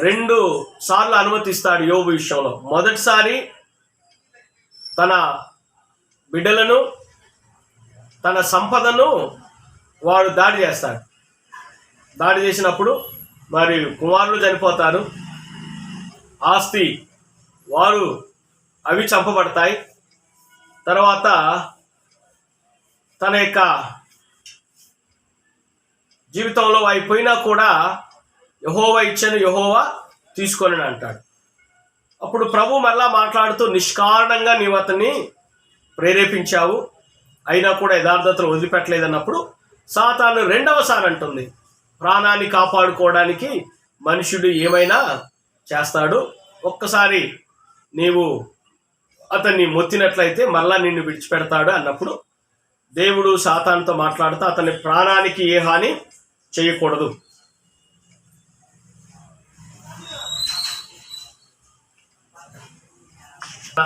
2 సార్లు అనుమతిస్తాడు యోబు విషయంలో. మొదటిసారి తన బిడ్డలను, తన సంపదను వాడు దాడి చేస్తాడు. దాడి చేసినప్పుడు మరి కుమారులు చనిపోతారు, ఆస్తి అవి చంపబడతాయి. తర్వాత తన యొక్క జీవితంలో అయిపోయినా కూడా యెహోవా ఇచ్చను, యెహోవా తీసుకొని అంటాడు. అప్పుడు ప్రభు మరలా మాట్లాడుతూ, నిష్కారణంగా నీవు అతన్ని ప్రేరేపించావు, అయినా కూడా యథార్థతను వదిలిపెట్టలేదన్నప్పుడు సాతాను 2వ సారి అంటుంది, ప్రాణాన్ని కాపాడుకోవడానికి మనుషుడు ఏమైనా చేస్తాడు. ఒక్కసారి నీవు అతన్ని మొత్తినట్లయితే మరలా నిన్ను విడిచిపెడతాడు అన్నప్పుడు దేవుడు సాతానుతో మాట్లాడుతూ అతని ప్రాణానికి ఏ హాని చేయకూడదు.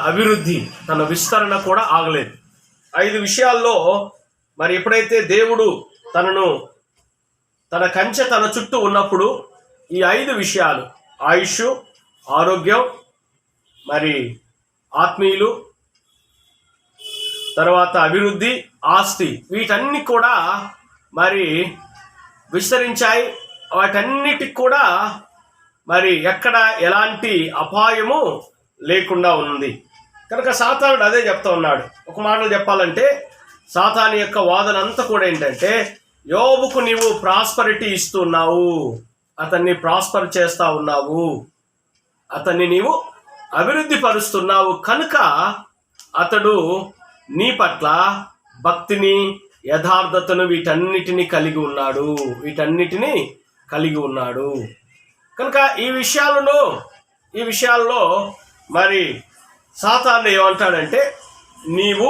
అభివృద్ధి, తన విస్తరణ కూడా ఆగలేదు. 5 విషయాల్లో మరి ఎప్పుడైతే దేవుడు తన కంచె తన చుట్టూ ఉన్నప్పుడు ఈ 5 విషయాలు, ఆయుష్, ఆరోగ్యం, మరి ఆత్మీయులు, తర్వాత అభివృద్ధి, ఆస్తి, వీటన్ని కూడా మరి విస్తరించాయి. వాటన్నిటికి కూడా మరి ఎక్కడ ఎలాంటి అపాయము లేకుండా ఉంది. కనుక సాతానుడు అదే చెప్తా ఉన్నాడు. ఒక మాటలో చెప్పాలంటే సాతాను యొక్క వాదన అంతా కూడా ఏంటంటే, యోబుకు నీవు ప్రాస్పరిటీ ఇస్తున్నావు, అతన్ని ప్రాస్పర్ చేస్తా ఉన్నావు, అతన్ని నీవు అభివృద్ధి పరుస్తున్నావు, కనుక అతడు నీ పట్ల భక్తిని, యథార్థతను వీటన్నిటిని కలిగి ఉన్నాడు. కనుక ఈ విషయాల్లో మరి సాతాను ఏమంటాడంటే, నీవు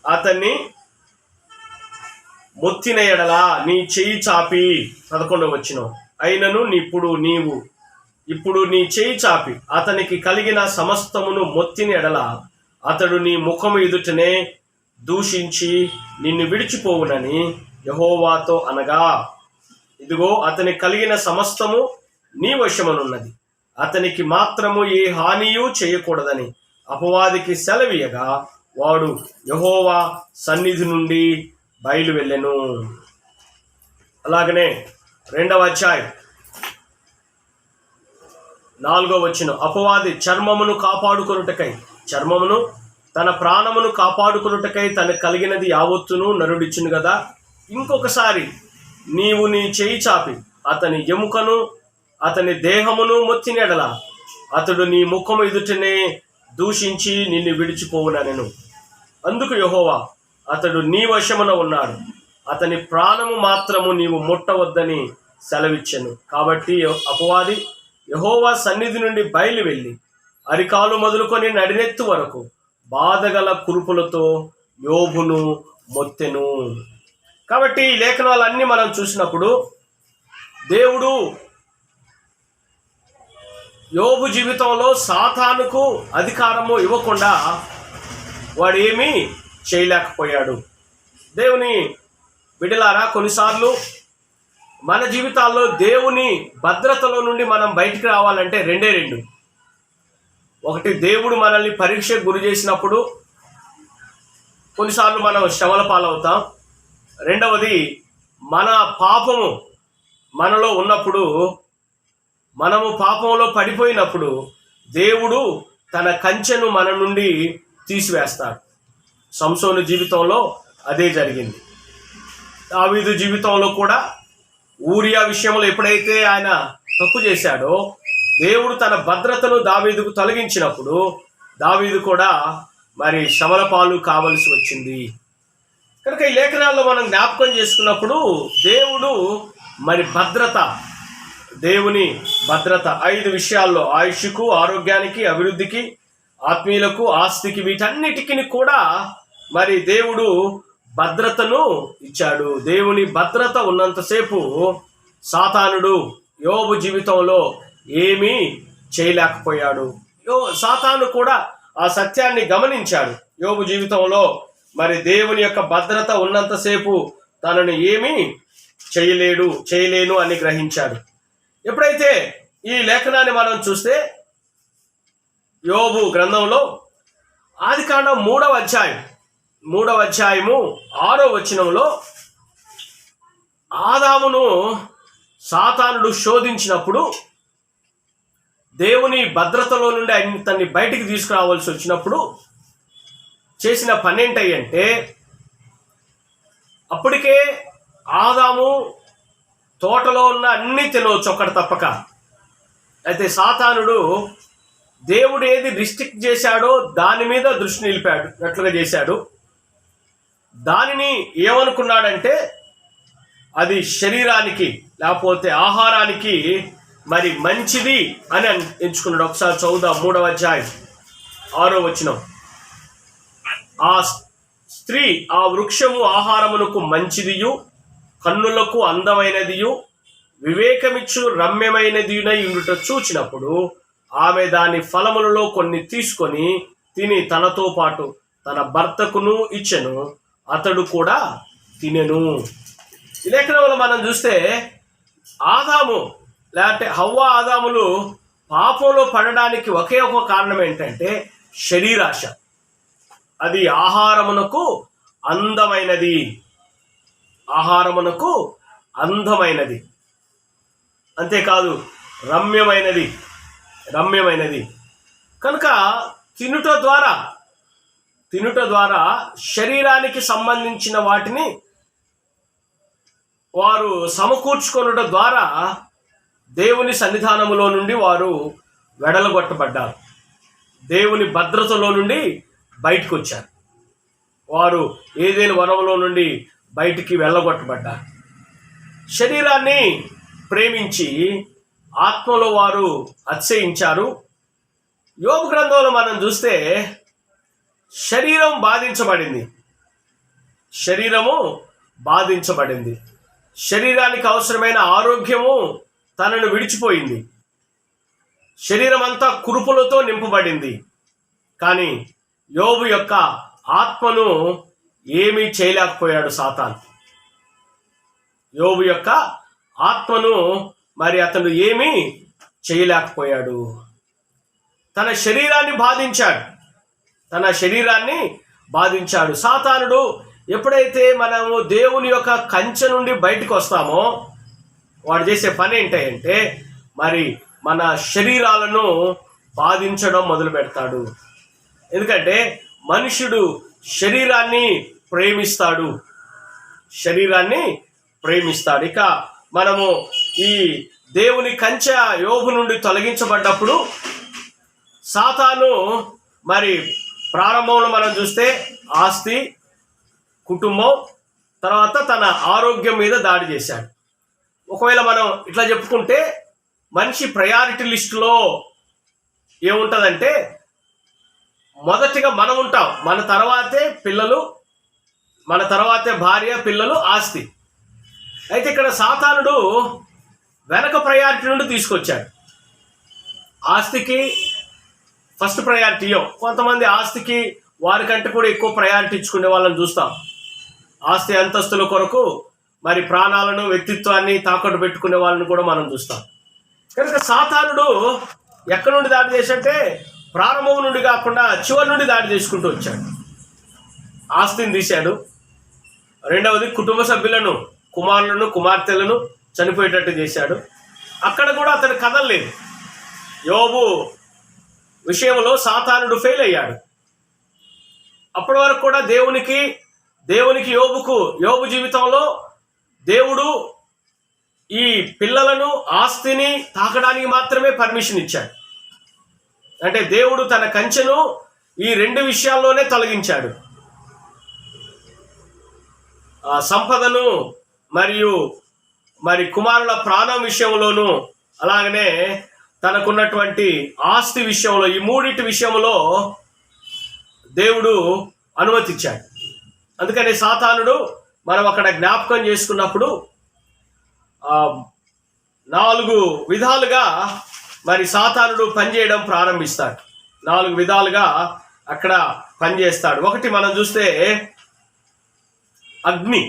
అతన్ని మొత్తిన ఎడల నీ చెయ్యి చాపి, 11వ వచనం, అయినను ఇప్పుడు నీవు ఇప్పుడు నీ చేయి చాపి అతనికి కలిగిన సమస్తమును మొత్తిని ఎడల అతడు నీ ముఖము ఎదుటనే దూషించి నిన్ను విడిచిపోవునని యెహోవాతో అనగా, ఇదిగో అతనికి కలిగిన సమస్తము నీ వశమునున్నది, అతనికి మాత్రము ఏ హానియూ చేయకూడదని అపవాదికి సెలవీయగా వాడు యెహోవా సన్నిధి నుండి బయలు వెళ్ళెను. అలాగనే 2వ అధ్యాయం 4వ వచనం, అపవాది చర్మమును తన ప్రాణమును కాపాడుకొనుటకై తనకు కలిగినది యావత్తును నరుడిచ్చును కదా. ఇంకొకసారి నీవు నీ చేయి చాపి అతని ఎముకను అతని దేహమును మొత్తిన ఎడల అతడు నీ ముఖము ఎదుటనే దూషించి నిన్ను విడిచిపోవుననెను. అందుకు యెహోవా, అతడు నీ వశమున ఉన్నాడు, అతని ప్రాణము మాత్రము నీవు ముట్టవద్దని సెలవిచ్చెను. కాబట్టి అపవాది యెహోవా సన్నిధి నుండి బయలు వెళ్ళి అరికాలు మొదలుకొని నడినెత్తు వరకు బాధగల కురుపులతో యోబును మొత్తెను. కాబట్టి ఈ లేఖనాలన్నీ మనం చూసినప్పుడు దేవుడు యోబు జీవితంలో సాతానుకు అధికారము ఇవ్వకుండా వాడు ఏమీ చేయలేకపోయాడు. దేవుని బిడ్డలారా, కొన్నిసార్లు మన జీవితాల్లో దేవుని భద్రతలో నుండి మనం బయటికి రావాలంటే రెండు. ఒకటి, దేవుడు మనల్ని పరీక్షకు గురి చేసినప్పుడు కొన్నిసార్లు మనం శ్రమల పాలవుతాం. రెండవది, మన పాపము మనలో ఉన్నప్పుడు, మనము పాపంలో పడిపోయినప్పుడు దేవుడు తన కంచెను మన నుండి తీసివేస్తాడు. సంసోను జీవితంలో అదే జరిగింది. దావీదు జీవితంలో కూడా ఊరియా విషయంలో ఎప్పుడైతే ఆయన తప్పు చేశాడో దేవుడు తన భద్రతను దావీదుకు తొలగించినప్పుడు దావీదు కూడా మరి శ్రమల పాలు కావలసి వచ్చింది. కనుక ఈ లేఖనాల్లో మనం జ్ఞాపకం చేసుకున్నప్పుడు దేవుడు మరి దేవుని భద్రత 5 విషయాల్లో, ఆయుష్కు, ఆరోగ్యానికి, అభివృద్ధికి, ఆత్మీయులకు, ఆస్తికి, వీటన్నిటికీ కూడా మరి దేవుడు భద్రతను ఇచ్చాడు. దేవుని భద్రత ఉన్నంతసేపు సాతానుడు యోబు జీవితంలో ఏమీ చేయలేకపోయాడు. సాతాను కూడా ఆ సత్యాన్ని గమనించాడు. యోబు జీవితంలో మరి దేవుని యొక్క భద్రత ఉన్నంతసేపు తనను ఏమీ చేయలేను అని గ్రహించాడు. ఎప్పుడైతే ఈ లేఖనాన్ని మనం చూస్తే యోబు గ్రంథంలో ఆదికాండం 3వ అధ్యాయము 6వ వచనంలో ఆదామును సాతానుడు శోధించినప్పుడు దేవుని భద్రతలో నుండి తన్ని బయటికి తీసుకురావాల్సి వచ్చినప్పుడు చేసిన పని ఏంటంటే, అప్పటికే ఆదాము తోటలో ఉన్న అన్ని తినవచ్చు ఒక్కటి తప్పక. అయితే సాతానుడు దేవుడు ఏది రిస్ట్రిక్ట్ చేశాడో దాని మీద దృష్టి నిలిపాడు చేశాడు. దానిని ఏమనుకున్నాడంటే అది శరీరానికి లేకపోతే ఆహారానికి మరి మంచిది అని ఎంచుకున్నాడు. ఒకసారి చదువుదాం 3వ అధ్యాయం 6వ వచనం. ఆ స్త్రీ ఆ వృక్షము ఆహారమునకు మంచిదియు కన్నులకు అందమైనదియు వివేకమిచ్చు రమ్యమైనదియునై ఉండుట చూచినప్పుడు ఆమె దాని ఫలములలో కొన్ని తీసుకొని తిని తనతో పాటు తన భర్తకును ఇచ్చెను, అతడు కూడా తినెను. ఈ లేఖనంలో మనం చూస్తే ఆదాము లేకపోతే హవ్వ ఆదాములు పాపంలో పడడానికి ఒకే ఒక కారణం ఏంటంటే శరీరాశ. అది ఆహారమునకు అందమైనది, అంతేకాదు రమ్యమైనది. కనుక తినుట ద్వారా శరీరానికి సంబంధించిన వాటిని వారు సమకూర్చుకొనుట ద్వారా దేవుని సన్నిధానములో నుండి వారు వెడలగొట్టబడ్డారు. దేవుని భద్రతలో నుండి బయటకు వచ్చారు. వారు ఏదైనా వనంలో నుండి బయటికి వెళ్ళగొట్టబడ్డారు. శరీరాన్ని ప్రేమించి ఆత్మలో వారు అతిశయించారు. యోబు గ్రంథంలో మనం చూస్తే శరీరము బాధించబడింది. శరీరానికి అవసరమైన ఆరోగ్యము తనను విడిచిపోయింది. శరీరం అంతా కురుపులతో నింపబడింది. కానీ యోబు యొక్క ఆత్మను ఏమీ చేయలేకపోయాడు సాతాను. యోబు యొక్క ఆత్మను మరి అతను ఏమీ చేయలేకపోయాడు. తన శరీరాన్ని బాధించాడు. సాతానుడు ఎప్పుడైతే మనము దేవుని యొక్క కంచె నుండి బయటకు వస్తామో వాడు చేసే పని ఏంటంటే మరి మన శరీరాలను బాధించడం మొదలు పెడతాడు. ఎందుకంటే మనుషుడు శరీరాన్ని ప్రేమిస్తాడు. ఇక మనము ఈ దేవుని కంచె యోబు నుండి తొలగించబడ్డప్పుడు సాతాను మరి ప్రారంభంలో మనం చూస్తే ఆస్తి, కుటుంబం, తర్వాత తన ఆరోగ్యం మీద దాడి చేశాడు. ఒకవేళ మనం ఇట్లా చెప్పుకుంటే మనిషి ప్రయారిటీ లిస్టులో ఏముంటుందంటే మొదటిగా మనం ఉంటాం, మన తర్వాతే పిల్లలు, మన తర్వాతే భార్య, పిల్లలు, ఆస్తి. అయితే ఇక్కడ సాతానుడు వెనక ప్రయారిటీ నుండి తీసుకొచ్చాడు. ఆస్తికి ఫస్ట్ ప్రయారిటీ ఇవ్వం. కొంతమంది ఆస్తికి వారికంటే కూడా ఎక్కువ ప్రయారిటీ ఇచ్చుకునే వాళ్ళని చూస్తాం. ఆస్తి అంతస్తుల కొరకు మరి ప్రాణాలను, వ్యక్తిత్వాన్ని తాకట్టు పెట్టుకునే వాళ్ళని కూడా మనం చూస్తాం. కనుక సాతానుడు ఎక్కడి నుండి దాడి చేసంటే ప్రారంభం నుండి కాకుండా చివరి నుండి దాడి చేసుకుంటూ వచ్చాడు. ఆస్తిని తీశాడు. రెండవది కుటుంబ సభ్యులను, కుమారులను, కుమార్తెలను చనిపోయేటట్టు చేశాడు. అక్కడ కూడా అతను కదలలేదు. యోబు విషయంలో సాతానుడు ఫెయిల్ అయ్యాడు. అప్పటి వరకు కూడా దేవునికి యోబు జీవితంలో దేవుడు ఈ పిల్లలను, ఆస్తిని తాకడానికి మాత్రమే పర్మిషన్ ఇచ్చాడు. అంటే దేవుడు తన కంచెను ఈ రెండు విషయాల్లోనే తొలగించాడు. సంపదను మరి కుమారుల ప్రాణం విషయంలోనూ, అలాగనే తనకున్నటువంటి ఆస్తి విషయంలో, ఈ మూడింటి విషయంలో దేవుడు అనుమతిచ్చాడు. అందుకని సాతానుడు మనం అక్కడ జ్ఞాపకం చేసుకున్నప్పుడు 4 విధాలుగా మరి సాతానుడు పనిచేయడం ప్రారంభిస్తాడు. 4 విధాలుగా అక్కడ పనిచేస్తాడు. ఒకటి మనం చూస్తే అగ్ని,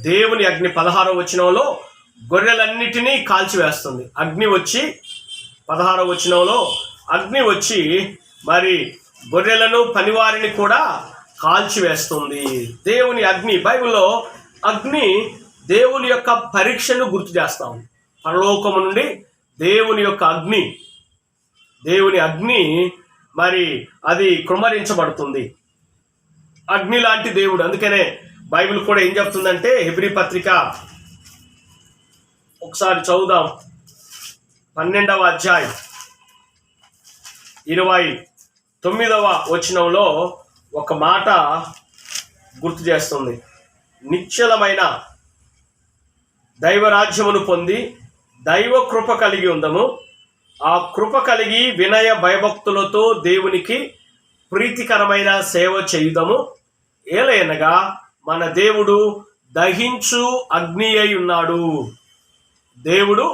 దేవుని అగ్ని 16వ వచనంలో గొర్రెలన్నిటినీ కాల్చివేస్తుంది. అగ్ని వచ్చి 16వ వచనంలో అగ్ని వచ్చి మరి గొర్రెలను, పనివారిని కూడా కాల్చివేస్తుంది. దేవుని అగ్ని, బైబిల్లో అగ్ని దేవుని యొక్క పరీక్షను గుర్తు చేస్తాం. పరలోకము నుండి దేవుని అగ్ని మరి అది కృమ్మరించబడుతుంది. అగ్ని లాంటి దేవుడు. అందుకనే బైబిల్ కూడా ఏం చెప్తుందంటే హెబ్రీ పత్రిక ఒకసారి చదువుదాం. 12వ అధ్యాయం 29వ వచనంలో ఒక మాట గుర్తు చేస్తుంది. నిశ్చలమైన దైవరాజ్యమును పొంది దైవ కృప కలిగి ఉందము. ఆ కృప కలిగి వినయ భయభక్తులతో దేవునికి ప్రీతికరమైన సేవ చేయుదము. ఏలయనగా మన దేవుడు దహించు అగ్ని అయి ఉన్నాడు. దేవుడు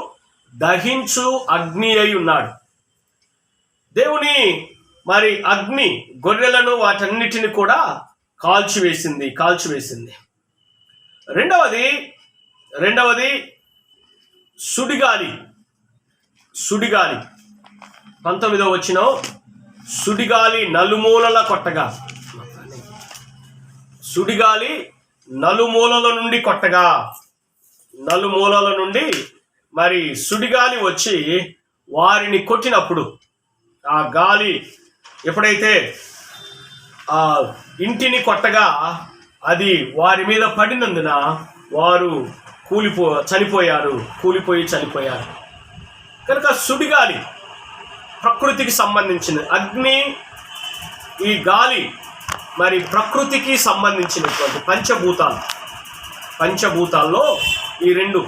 దహించు అగ్ని అయి ఉన్నాడు. దేవుని మరి అగ్ని గొర్రెలను వాటన్నిటిని కూడా కాల్చివేసింది. రెండవది సుడిగాలి. 19వ వచనం, సుడిగాలి నలుమూలల కొట్టగా, సుడిగాలి నలుమూలల నుండి మరి సుడిగాలి వచ్చి వారిని కొట్టినప్పుడు, ఆ గాలి ఎప్పుడైతే ఆ ఇంటిని కొట్టగా అది వారి మీద పడినందున వారు చనిపోయారు. కనుక సుడిగాలి ప్రకృతికి సంబంధించిన అగ్ని, ఈ గాలి మరి ప్రకృతికి సంబంధించినటువంటి పంచభూతాల్లో ఈ రెండు.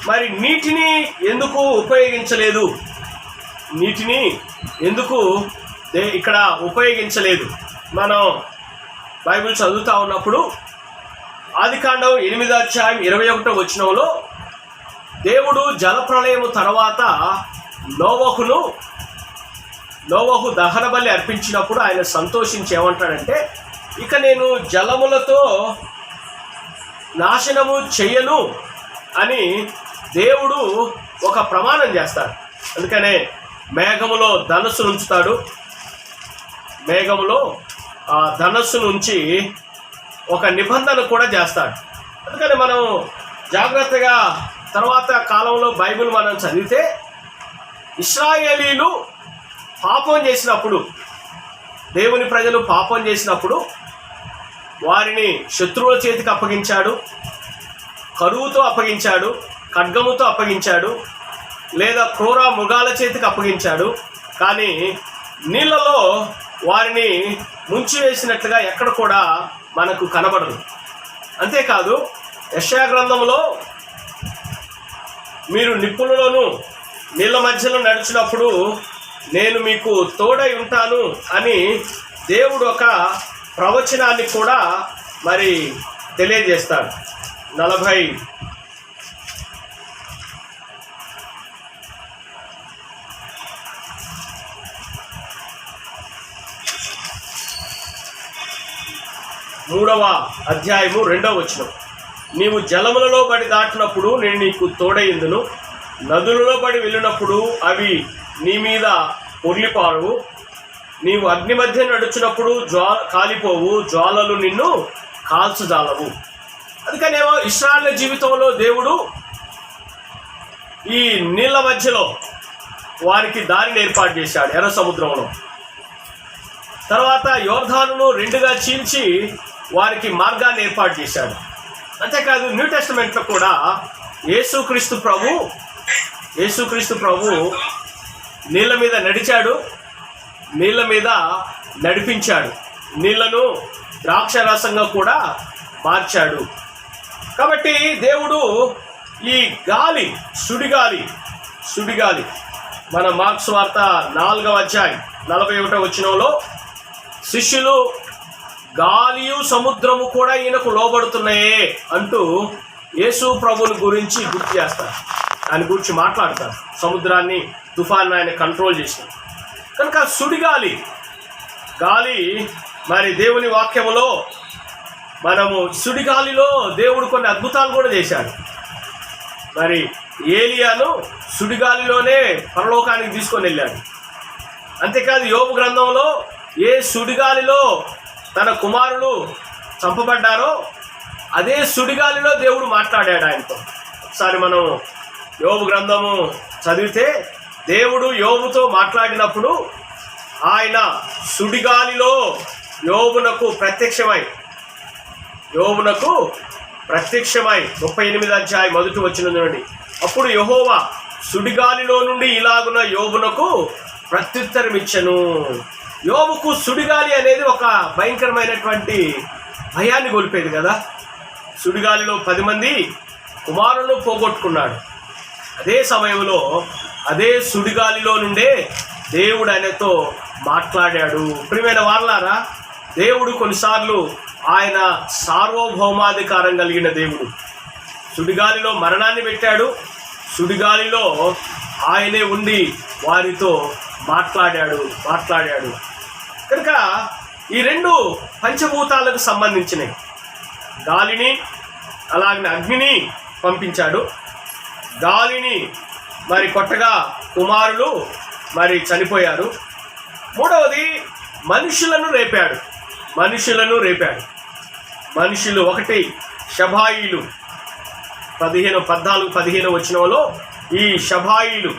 మరి నీటిని ఎందుకు ఉపయోగించలేదు? ఇక్కడ ఉపయోగించలేదు? మనం బైబిల్ చదువుతా ఉన్నప్పుడు ఆదికాండం 8వ అధ్యాయం 21వ వచనంలో దేవుడు జలప్రళయము తర్వాత నోవహు దహన బలి అర్పించినప్పుడు ఆయన సంతోషించి ఏమంటాడంటే, ఇక నేను జలములతో నాశనము చెయ్యను అని దేవుడు ఒక ప్రమాణం చేస్తాడు. అందుకనే మేఘములో ధనస్సును ఉంచుతాడు. మేఘములో ఆ ధనస్సు నుంచి ఒక నిబంధన కూడా చేస్తాడు. అందుకని మనం జాగ్రత్తగా తర్వాత కాలంలో బైబిల్ మనం చదివితే, ఇశ్రాయేలీలు పాపం చేసినప్పుడు, దేవుని ప్రజలు పాపం చేసినప్పుడు వారిని శత్రువుల చేతికి అప్పగించాడు, కరువుతో అప్పగించాడు, ఖడ్గముతో అప్పగించాడు, లేదా క్రూర మృగాల చేతికి అప్పగించాడు. కానీ నీళ్ళలో వారిని ముంచివేసినట్లుగా ఎక్కడ కూడా మనకు కనబడదు. అంతేకాదు యెషయా గ్రంథంలో మీరు నిప్పులలోనూ నీళ్ళ మధ్యలో నడిచినప్పుడు నేను మీకు తోడై ఉంటాను అని దేవుడు ఒక ప్రవచనాన్ని కూడా మరి తెలియజేస్తాడు. 43వ అధ్యాయము 2వ వచనం, నీవు జలములలో పడి దాటినప్పుడు నేను నీకు తోడైందును, నదులలో పడి వెళ్ళినప్పుడు అవి నీ మీద పొర్లిపారవు, నీవు అగ్ని మధ్య నడుచున్నప్పుడు కాలిపోవు, జ్వాలలు నిన్ను కాల్చజాలవు. అందుకనేమో ఇశ్రాయేలు జీవితంలో దేవుడు ఈ నీళ్ళ మధ్యలో వారికి దారిని ఏర్పాటు చేశాడు, ఎర్ర సముద్రంలో. తర్వాత యోర్దానును 2గా చీల్చి వారికి మార్గాన్ని ఏర్పాటు చేశాడు. అంతేకాదు న్యూ టెస్టమెంట్లో కూడా యేసుక్రీస్తు ప్రభు నీళ్ళ మీద నడిచాడు, నీళ్ళ మీద నడిపించాడు, నీళ్లను ద్రాక్షరసంగా కూడా మార్చాడు. కాబట్టి దేవుడు ఈ గాలి, సుడిగాలి మన మార్క్స్ వార్త 4వ అధ్యాయం 41వ వచనంలో, శిష్యులు గాలియు సముద్రము కూడా ఈయనకు లోబడుతున్నాయే అంటూ యేసు ప్రభుని గురించి గుర్తు చేస్తారు, ఆయన గురించి మాట్లాడతారు. సముద్రాన్ని, తుఫాన్ని ఆయన కంట్రోల్ చేశారు. కనుక గాలి మరి దేవుని వాక్యములో మనము సుడిగాలిలో దేవుడు కొన్ని అద్భుతాలు కూడా చేశాడు. మరి ఏలియాను సుడిగాలిలోనే పరలోకానికి తీసుకొని వెళ్ళాడు. అంతేకాదు యోబు గ్రంథంలో ఏ సుడిగాలిలో తన కుమారులు చంపబడ్డారో అదే సుడిగాలిలో దేవుడు మాట్లాడాడు ఆయనతో. ఒకసారి మనం యోబు గ్రంథము చదివితే దేవుడు యోబుతో మాట్లాడినప్పుడు ఆయన సుడిగాలిలో యోబునకు ప్రత్యక్షమై 38వ అధ్యాయం 1వ వచనం నుండి, అప్పుడు యెహోవా సుడిగాలిలో నుండి ఇలాగున యోబునకు ప్రత్యుత్తరం ఇచ్చెను. యోబుకు సుడిగాలి అనేది ఒక భయంకరమైనటువంటి భయాన్ని గొలిపేది కదా. సుడిగాలిలో 10 మంది కుమారులను పోగొట్టుకున్నాడు. అదే సమయంలో అదే సుడిగాలిలో నుండే దేవుడు ఆయనతో మాట్లాడాడు. ప్రియమైన వారలారా, దేవుడు కొన్నిసార్లు ఆయన సార్వభౌమాధికారం కలిగిన దేవుడు. సుడిగాలిలో మరణాన్ని పెట్టాడు, సుడిగాలిలో ఆయనే ఉండి వారితో మాట్లాడాడు. కనుక ఈ 2 పంచభూతాలకు సంబంధించినవి. గాలిని అలాగే అగ్నిని పంపించాడు. గాలిని మరి కొట్టగా కుమారులు మరి చనిపోయారు. 3వది మనుషులను రేపాడు. మనుషులు 1 షబాయిలు 14-15 వచనంలో ఈ షబాయిలు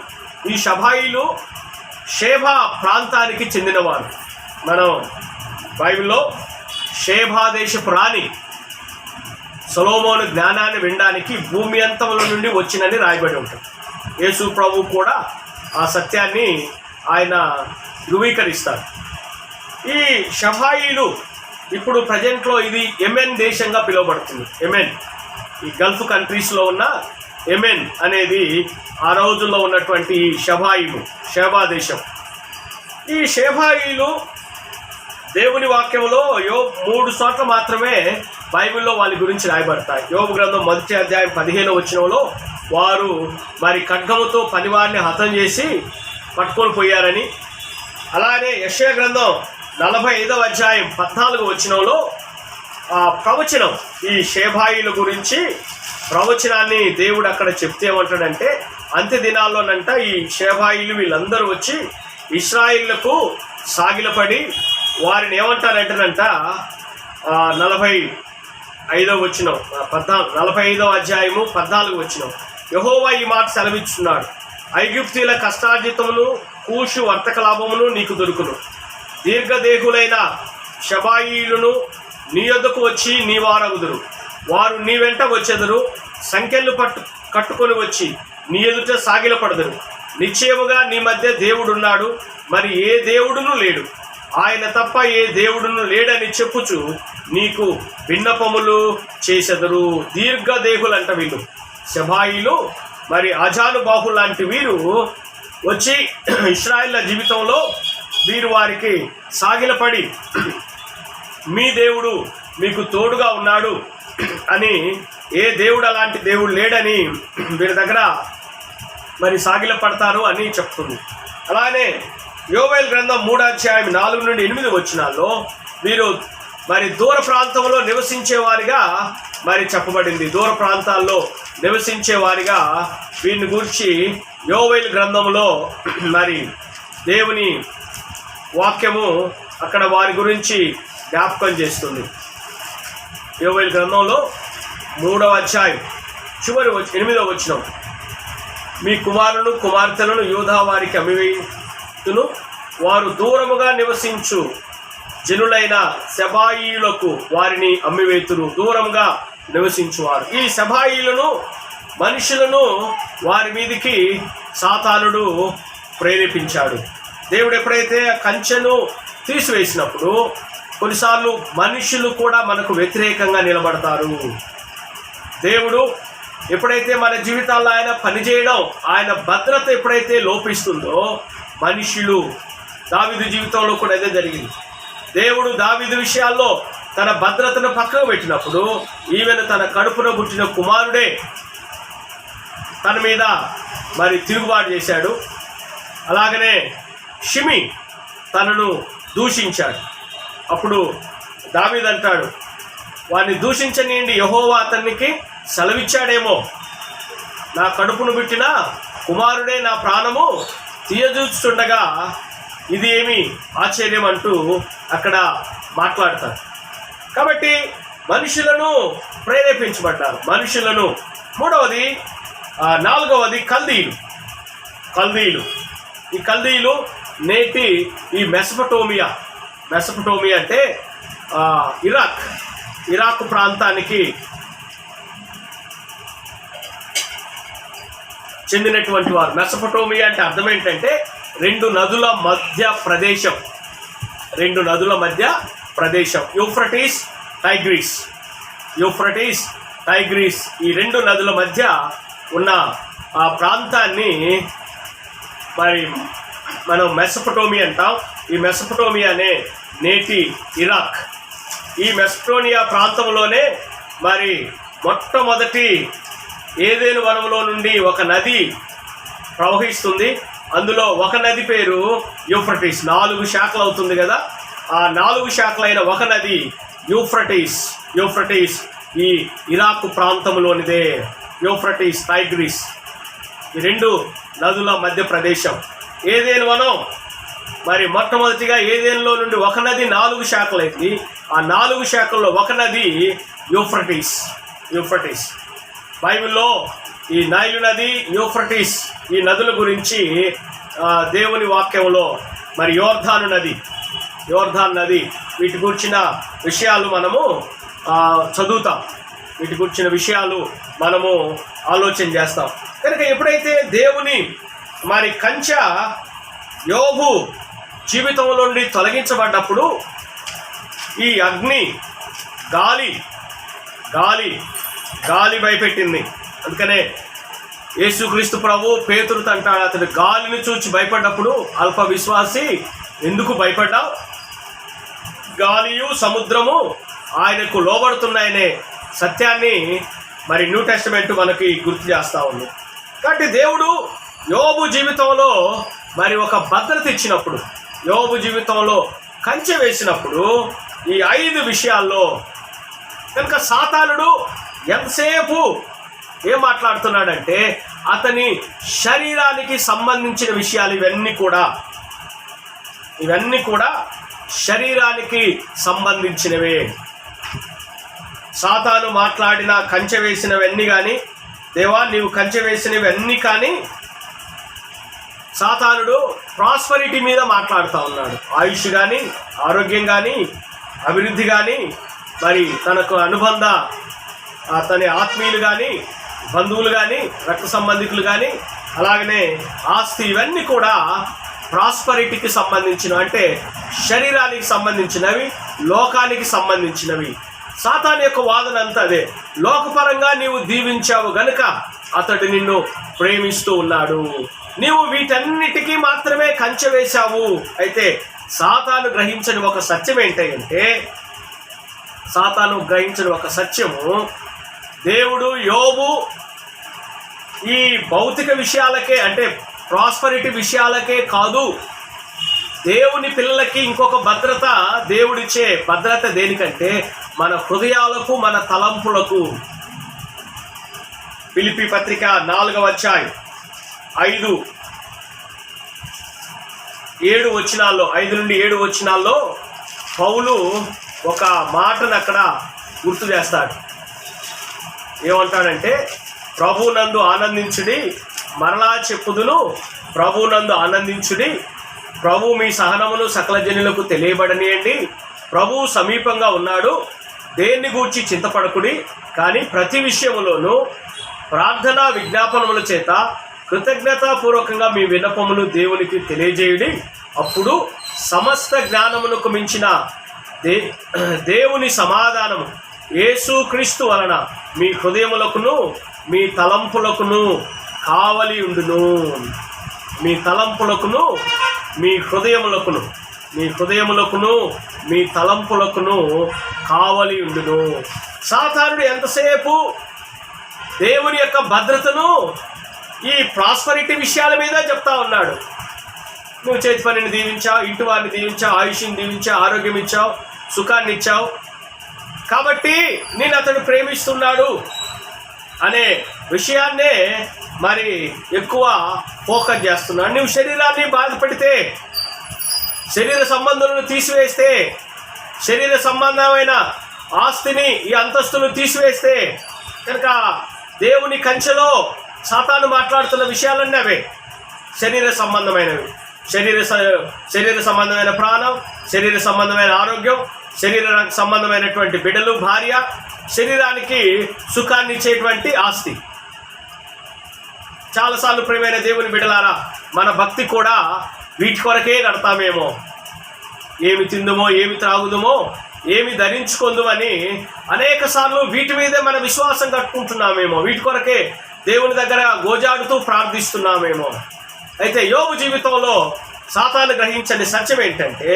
షేబా ప్రాంతానికి చెందినవారు. మనం బైబిల్లో షేబా దేశపు రాణి సొలొమోను జ్ఞానాన్ని వినడానికి భూమి అంతముల నుండి వచ్చినని రాయబడి ఉంటుంది. యేసు ప్రభు కూడా ఆ సత్యాన్ని ఆయన ధృవీకరిస్తారు. ఈ షబాయిలు ఇప్పుడు ప్రజెంట్లో ఇది యెమెన్ దేశంగా పిలువబడుతుంది. యెమెన్, ఈ గల్ఫ్ కంట్రీస్లో ఉన్న యెమెన్ అనేది ఆ రోజుల్లో ఉన్నటువంటి షేబా దేశం. ఈ షేబాయిలు దేవుని వాక్యంలో 3 చోట్ల మాత్రమే బైబిల్లో వాళ్ళ గురించి రాయబడతాయి. యోబు గ్రంథం 1వ అధ్యాయం 15వ వచనంలో వారు మరి ఖడ్గముతో పనివారిని హతం చేసి పట్టుకొని పోయారని, అలానే యెషయా గ్రంథం 45వ అధ్యాయం 14వ వచనంలో ప్రవచనం, ఈ షేబాయిల గురించి ప్రవచనాన్ని దేవుడు అక్కడ చెప్తే ఏమంటాడంటే, అంత్య దినాల్లోనంట ఈ షేబాయిలు వీళ్ళందరూ వచ్చి ఇశ్రాయేలులకు సాగిలపడి వారిని ఏమంటారంటేనంట 45వ వచనం 45వ అధ్యాయము 14వ వచనం, యెహోవా ఈ మాట సెలవిస్తున్నాడు, ఐగుప్తీయుల కష్టార్జితమును కూషు వర్తక లాభమును నీకు దొరుకును. దీర్ఘదేహులైన షబాయిలను నీ యొద్దకు వచ్చి నీ వారగుదురు. వారు నీ వెంట వచ్చెదరు. సంఖ్యలు కట్టుకొని వచ్చి నీ ఎదుట సాగిలపడదురు. నిశ్చయముగా నీ మధ్య దేవుడున్నాడు, మరి ఏ దేవుడును లేడు. ఆయన తప్ప ఏ దేవుడును లేడని చెప్పుచు నీకు విన్నపములు చేసెదరు. దీర్ఘదేహులంట వీళ్ళు షబాయిలు, మరి అజానుబాహులు లాంటి వీరు వచ్చి ఇశ్రాయేళ్ల జీవితంలో వీరు వారికి సాగిలపడి మీ దేవుడు మీకు తోడుగా ఉన్నాడు అని, ఏ దేవుడు అలాంటి దేవుడు లేడని వీరి దగ్గర మరి సాగిలపడతారు అని చెప్తుంది. అలానే యోవేలు గ్రంథం 3వ అధ్యాయం 4 నుండి 8 వచనాల్లో వీరు మరి దూర ప్రాంతంలో నివసించేవారిగా మరి చెప్పబడింది. దూర ప్రాంతాల్లో నివసించేవారిగా వీరిని గురించి యోవేలు గ్రంథంలో మరి దేవుని వాక్యము అక్కడ వారి గురించి జ్ఞాపకం చేస్తుంది. యోవేలు గ్రంథంలో 3వ అధ్యాయం చివరి 8వ వచనం, మీ కుమారులను కుమార్తెలను యూదా వారికి అమ్మివేయును. వారు దూరముగా నివసించు జనులైన షబాయిలకు వారిని అమ్మివేతురు. దూరంగా నివసించువారు. ఈ షబాయిలను మనుషులను వారి మీదికి సాతానుడు ప్రేరేపించాడు. దేవుడు ఎప్పుడైతే కంచెను తీసివేసినప్పుడు కొన్నిసార్లు మనుషులు కూడా మనకు వ్యతిరేకంగా నిలబడతారు. దేవుడు ఎప్పుడైతే మన జీవితాల్లో ఆయన పనిచేయడం, ఆయన భద్రత ఎప్పుడైతే లోపిస్తుందో మనుషులు, దావీదు జీవితంలో కూడా అదే జరిగింది. దేవుడు దావీదు విషయాల్లో తన భద్రతను పక్కకు పెట్టినప్పుడు ఈవెన్ తన కడుపున పుట్టిన కుమారుడే తన మీద మరి తిరుగుబాటు చేశాడు. అలాగనే షిమి తనను దూషించాడు. అప్పుడు దావీదు అంటాడు, వారిని దూషించనీయండి, యెహోవా అతనికి సెలవిచ్చాడేమో, నా కడుపును పుట్టిన కుమారుడే నా ప్రాణము తీయజూస్తుండగా ఇది ఏమి ఆశ్చర్యం అంటూ అక్కడ మాట్లాడతారు. కాబట్టి మనుషులను ప్రేరేపించబడ్డారు, మనుషులను. మూడవది 4వది కల్దీయులు. ఈ కల్దీయులు నేటి ఈ మెసపటోమియా అంటే ఇరాక్ ప్రాంతానికి చెందినటువంటి వారు. మెసపటోమియా అంటే అర్థం ఏంటంటే 2 నదుల మధ్య ప్రదేశం. యూఫ్రటీస్ టైగ్రీస్ ఈ 2 నదుల మధ్య ఉన్న ఆ ప్రాంతాన్ని మరి మనం మెసపటోమియా అంటాం. ఈ మెసపటోమియానే నేటి ఇరాక్. ఈ మెసపటోమియా ప్రాంతంలోనే మరి మొట్టమొదటి ఏదెను వనంలో నుండి ఒక నది ప్రవహిస్తుంది. అందులో ఒక నది పేరు యూఫ్రటీస్. 4 శాఖలు అవుతుంది కదా, ఆ 4 శాఖలైన ఒక నది యూఫ్రటీస్ ఈ ఇరాక్ ప్రాంతంలోనిదే. యూఫ్రటీస్, టైగ్రీస్ ఈ 2 నదుల మధ్య ప్రదేశం. ఏదెను వనం మరి మొట్టమొదటిగా ఏదెనులో నుండి ఒక నది 4 శాఖలైంది. ఆ 4 శాఖల్లో ఒక నది యూఫ్రటీస్. బైబిల్లో ఈ నైలు నది, యూఫ్రటీస్ ఈ నదుల గురించి దేవుని వాక్యంలో మరి యోర్దాను నది వీటి గురించిన విషయాలు మనము చదువుతాం. వీటి గురించిన విషయాలు మనము ఆలోచన చేస్తాం. కనుక ఎప్పుడైతే దేవుని మరి కంచె యోబు జీవితంలో నుండి తొలగించబడ్డప్పుడు ఈ అగ్ని గాలి భయపెట్టింది. అందుకనే యేసుక్రీస్తు ప్రభు పేతురుతో అంటాడు, అతడు గాలిని చూచి భయపడ్డప్పుడు అల్ప విశ్వాసి ఎందుకు భయపడ్డావు? గాలియు సముద్రము ఆయనకు లోబడుతున్నాయనే సత్యాన్ని మరి న్యూ టెస్టమెంట్ మనకి గుర్తు చేస్తూ ఉంది. కాబట్టి దేవుడు యోబు జీవితంలో మరి ఒక భద్రత ఇచ్చినప్పుడు, యోబు జీవితంలో కంచె వేసినప్పుడు ఈ 5 విషయాల్లో కనుక సాతానుడు ఎంతసేపు ఏం మాట్లాడుతున్నాడంటే అతని శరీరానికి సంబంధించిన విషయాలు ఇవన్నీ కూడా శరీరానికి సంబంధించినవే. సాతాను మాట్లాడిన కంచె వేసినవన్నీ కానీ, దేవా నీవు కంచె వేసినవన్నీ కానీ, సాతానుడు ప్రాస్పరిటీ మీద మాట్లాడుతూ ఉన్నాడు. ఆయుష్ కానీ, ఆరోగ్యం కానీ, అభివృద్ధి కానీ, మరి తనకు అనుబంధ అతని ఆత్మీయులు కానీ, బంధువులు కానీ, రక్త సంబంధికులు కానీ, అలాగనే ఆస్తి, ఇవన్నీ కూడా ప్రాస్పరిటీకి సంబంధించినవి, అంటే శరీరానికి సంబంధించినవి, లోకానికి సంబంధించినవి. సాతాను యొక్క వాదన అంతా అదే. లోకపరంగా నీవు దీవించావు గనుక అతడు నిన్ను ప్రేమిస్తూ ఉన్నాడు, నీవు వీటన్నిటికీ మాత్రమే కంచె వేశావు. అయితే సాతాను గ్రహించని ఒక సత్యం ఏంటంటే, సాతాను గ్రహించని ఒక సత్యము, దేవుడు యోబు ఈ భౌతిక విషయాలకే, అంటే ప్రాస్పరిటీ విషయాలకే కాదు, దేవుని పిల్లలకి ఇంకొక భద్రత, దేవుడిచ్చే భద్రత దేనికంటే మన హృదయాలకు, మన తలంపులకు. ఫిలిప్పీ పత్రిక 4వ అధ్యాయం 5-7 వచనాల్లో, 5 నుండి 7 వచనాల్లో పౌలు ఒక మాటను అక్కడ గుర్తు చేస్తాడు. ఏమంటాడంటే, ప్రభువునందు ఆనందించుడి, మరలా చెప్పుదును, ప్రభువునందు ఆనందించుడి, ప్రభు మీ సహనమును సకల జనులకు తెలియబడనియండి, ప్రభువు సమీపంగా ఉన్నాడు, దేన్ని గూర్చి చింతపడకుడి, కానీ ప్రతి విషయములోనూ ప్రార్థన విజ్ఞాపనముల చేత కృతజ్ఞతాపూర్వకంగా మీ విన్నపములు దేవునికి తెలియజేయుడి, అప్పుడు సమస్త జ్ఞానమునకు మించిన దేవుని సమాధానము యేసుక్రీస్తు వలన మీ హృదయములకును మీ తలంపులకును కావలి ఉండును. మీ తలంపులకును మీ హృదయములకును మీ తలంపులకును కావలి ఉండును. సాతానుడు ఎంతసేపు దేవుని యొక్క భద్రతను ఈ ప్రాస్పరిటీ విషయాల మీద చెప్తా ఉన్నాడు. నువ్వు చేతి పనిని దీవించావు, ఇంటి వారిని దీవించావు, ఆయుష్ని దీవించావు, ఆరోగ్యం ఇచ్చావు, సుఖాన్ని ఇచ్చావు, కాబట్టి నేను అతను ప్రేమిస్తున్నాడు అనే విషయాన్నే మరి ఎక్కువ ఫోకస్ చేస్తున్నాడు. నువ్వు శరీరాన్ని బాధపడితే, శరీర సంబంధాలను తీసివేస్తే, శరీర సంబంధమైన ఆస్తిని, ఈ అంతస్తును తీసివేస్తే కనుక దేవుని కంచెలో సాతాను మాట్లాడుతున్న విషయాలన్నీ అవే శరీర సంబంధమైనవి. శరీర సంబంధమైన ప్రాణం, శరీర సంబంధమైన ఆరోగ్యం, శరీర సంబంధమైనటువంటి బిడ్డలు, భార్య, శరీరానికి సుఖాన్ని ఇచ్చేటువంటి ఆస్తి. చాలాసార్లు ప్రియమైన దేవుని బిడ్డలారా, మన భక్తి కూడా వీటి కొరకే నడతామేమో. ఏమి తిందుమో, ఏమి త్రాగుదుమో, ఏమి ధరించుకుందుమని అనేక సార్లు వీటి మీదే మన విశ్వాసం కట్టుకుంటున్నామేమో, వీటి కొరకే దేవుని దగ్గర గోజాడుతూ ప్రార్థిస్తున్నామేమో. అయితే యోబు జీవితంలో సాతాను గ్రహించని సత్యం ఏంటంటే,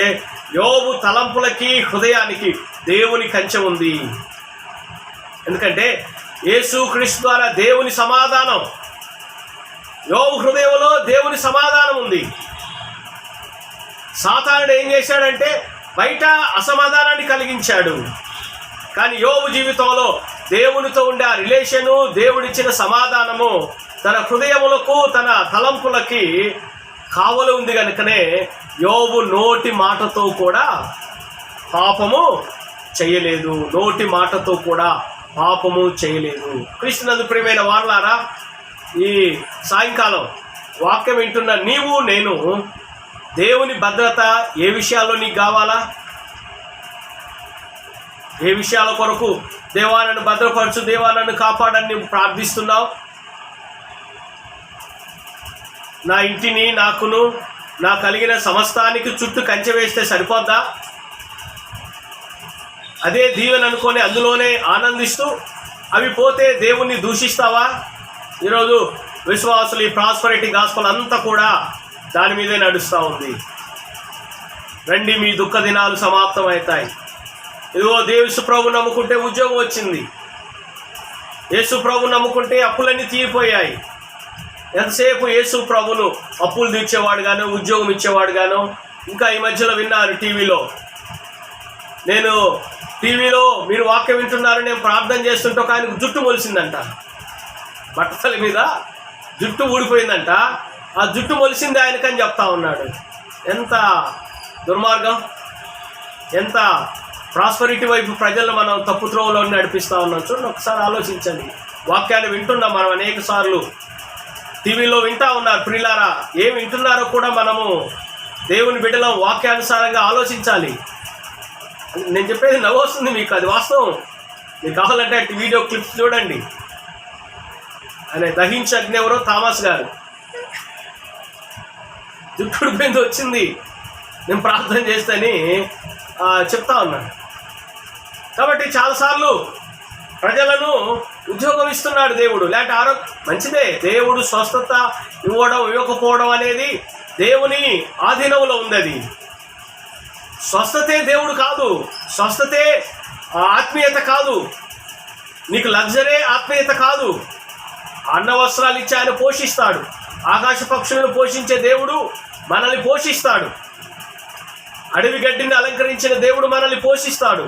యోబు తలంపులకి, హృదయానికి దేవుని కంచె ఉంది. ఎందుకంటే యేసుక్రీస్తు ద్వారా దేవుని సమాధానం, యోబు హృదయంలో దేవుని సమాధానం ఉంది. సాతానుడు ఏం చేశాడంటే బయట అసమాధానాన్ని కలిగించాడు, కానీ యోబు జీవితంలో దేవునితో ఉండే ఆ రిలేషను, దేవుడిచ్చిన సమాధానము తన హృదయములకు, తన తలంపులకి కావలి ఉంది కనుకనే యోబు నోటి మాటతో కూడా పాపము చేయలేదు. నోటి మాటతో కూడా పాపము చేయలేదు. క్రీస్తునందు ప్రియమైన వారలారా, ఈ సాయంకాలం వాక్యం వింటున్న నీవు, నేను దేవుని భద్రత ఏ విషయాల్లో నీకు కావాలా? ఏ విషయాల కొరకు దేవా నన్ను భద్రపరచు, దేవా నన్ను కాపాడని నువ్వు ప్రార్థిస్తున్నావు? నా ఇంటిని, నాకును, నా కలిగిన సమస్తానికి చుట్టూ కంచె వేస్తే సరిపోద్దా? అదే దీవెన అనుకొని అందులోనే ఆనందిస్తూ అవి పోతే దేవుణ్ణి దూషిస్తావా? ఈరోజు విశ్వాసులు ఈ ప్రాస్పరిటీ గాస్పల్ అంతా కూడా దాని మీదే నడుస్తూ ఉంది. రండి, మీ దుఃఖ దినాలు సమాప్తం అవుతాయి. ఇదిగో దేవుని ప్రభు నమ్ముకుంటే ఉద్యోగం వచ్చింది, యేసు ప్రభుని నమ్ముకుంటే అప్పులన్నీ తీరిపోయాయి. ఎంతసేపు యేసు ప్రభును అప్పులు తీర్చేవాడు గాను, ఉద్యోగం ఇచ్చేవాడు గాను. ఇంకా ఈ మధ్యలో విన్నారు టీవీలో మీరు వాక్యం వింటున్నారు, నేను ప్రార్థన చేస్తుంటే ఒక ఆయనకు జుట్టు మొలిసిందంట, బట్టల మీద జుట్టు ఊడిపోయిందంట. ఆ జుట్టు మొలిసింది ఆయనకని చెప్తా ఉన్నాడు. ఎంత దుర్మార్గం! ఎంత ప్రాస్పరిటీ వైపు ప్రజలను మనం తప్పు త్రోవలో నడిపిస్తూ ఉన్నాం. చూడండి, ఒకసారి ఆలోచించండి. వాక్యాలు వింటున్నాం మనం అనేక సార్లు, టీవీలో వింటా ఉన్నారు. ప్రియులారా, ఏం వింటున్నారో కూడా మనము దేవుని బిడ్డలో వాక్యానుసారంగా ఆలోచించాలి. నేను చెప్పేది నవ్వు వస్తుంది మీకు, అది వాస్తవం. మీకు కావాలంటే అటు వీడియో క్లిప్స్ చూడండి. ఆయన దహించి అగ్ని ఎవరో థామస్ గారు, జుట్టుడు పెందు వచ్చింది, నేను ప్రార్థన చేస్తేని చెప్తా ఉన్నాను. కాబట్టి చాలాసార్లు ప్రజలను ఉద్యోగం ఇస్తున్నాడు దేవుడు, లేకపోతే ఆరోగ్యం మంచిదే. దేవుడు స్వస్థత ఇవ్వకపోవడం అనేది దేవుని ఆధీనంలో ఉంది. అది స్వస్థతే దేవుడు కాదు, స్వస్థతే ఆత్మీయత కాదు, నీకు లగ్జరీ ఆత్మీయత కాదు. అన్న వస్త్రాలు ఇచ్చి ఆయన పోషిస్తాడు. ఆకాశ పక్షులను పోషించే దేవుడు మనల్ని పోషిస్తాడు. అడవి గడ్డిని అలంకరించిన దేవుడు మనల్ని పోషిస్తాడు.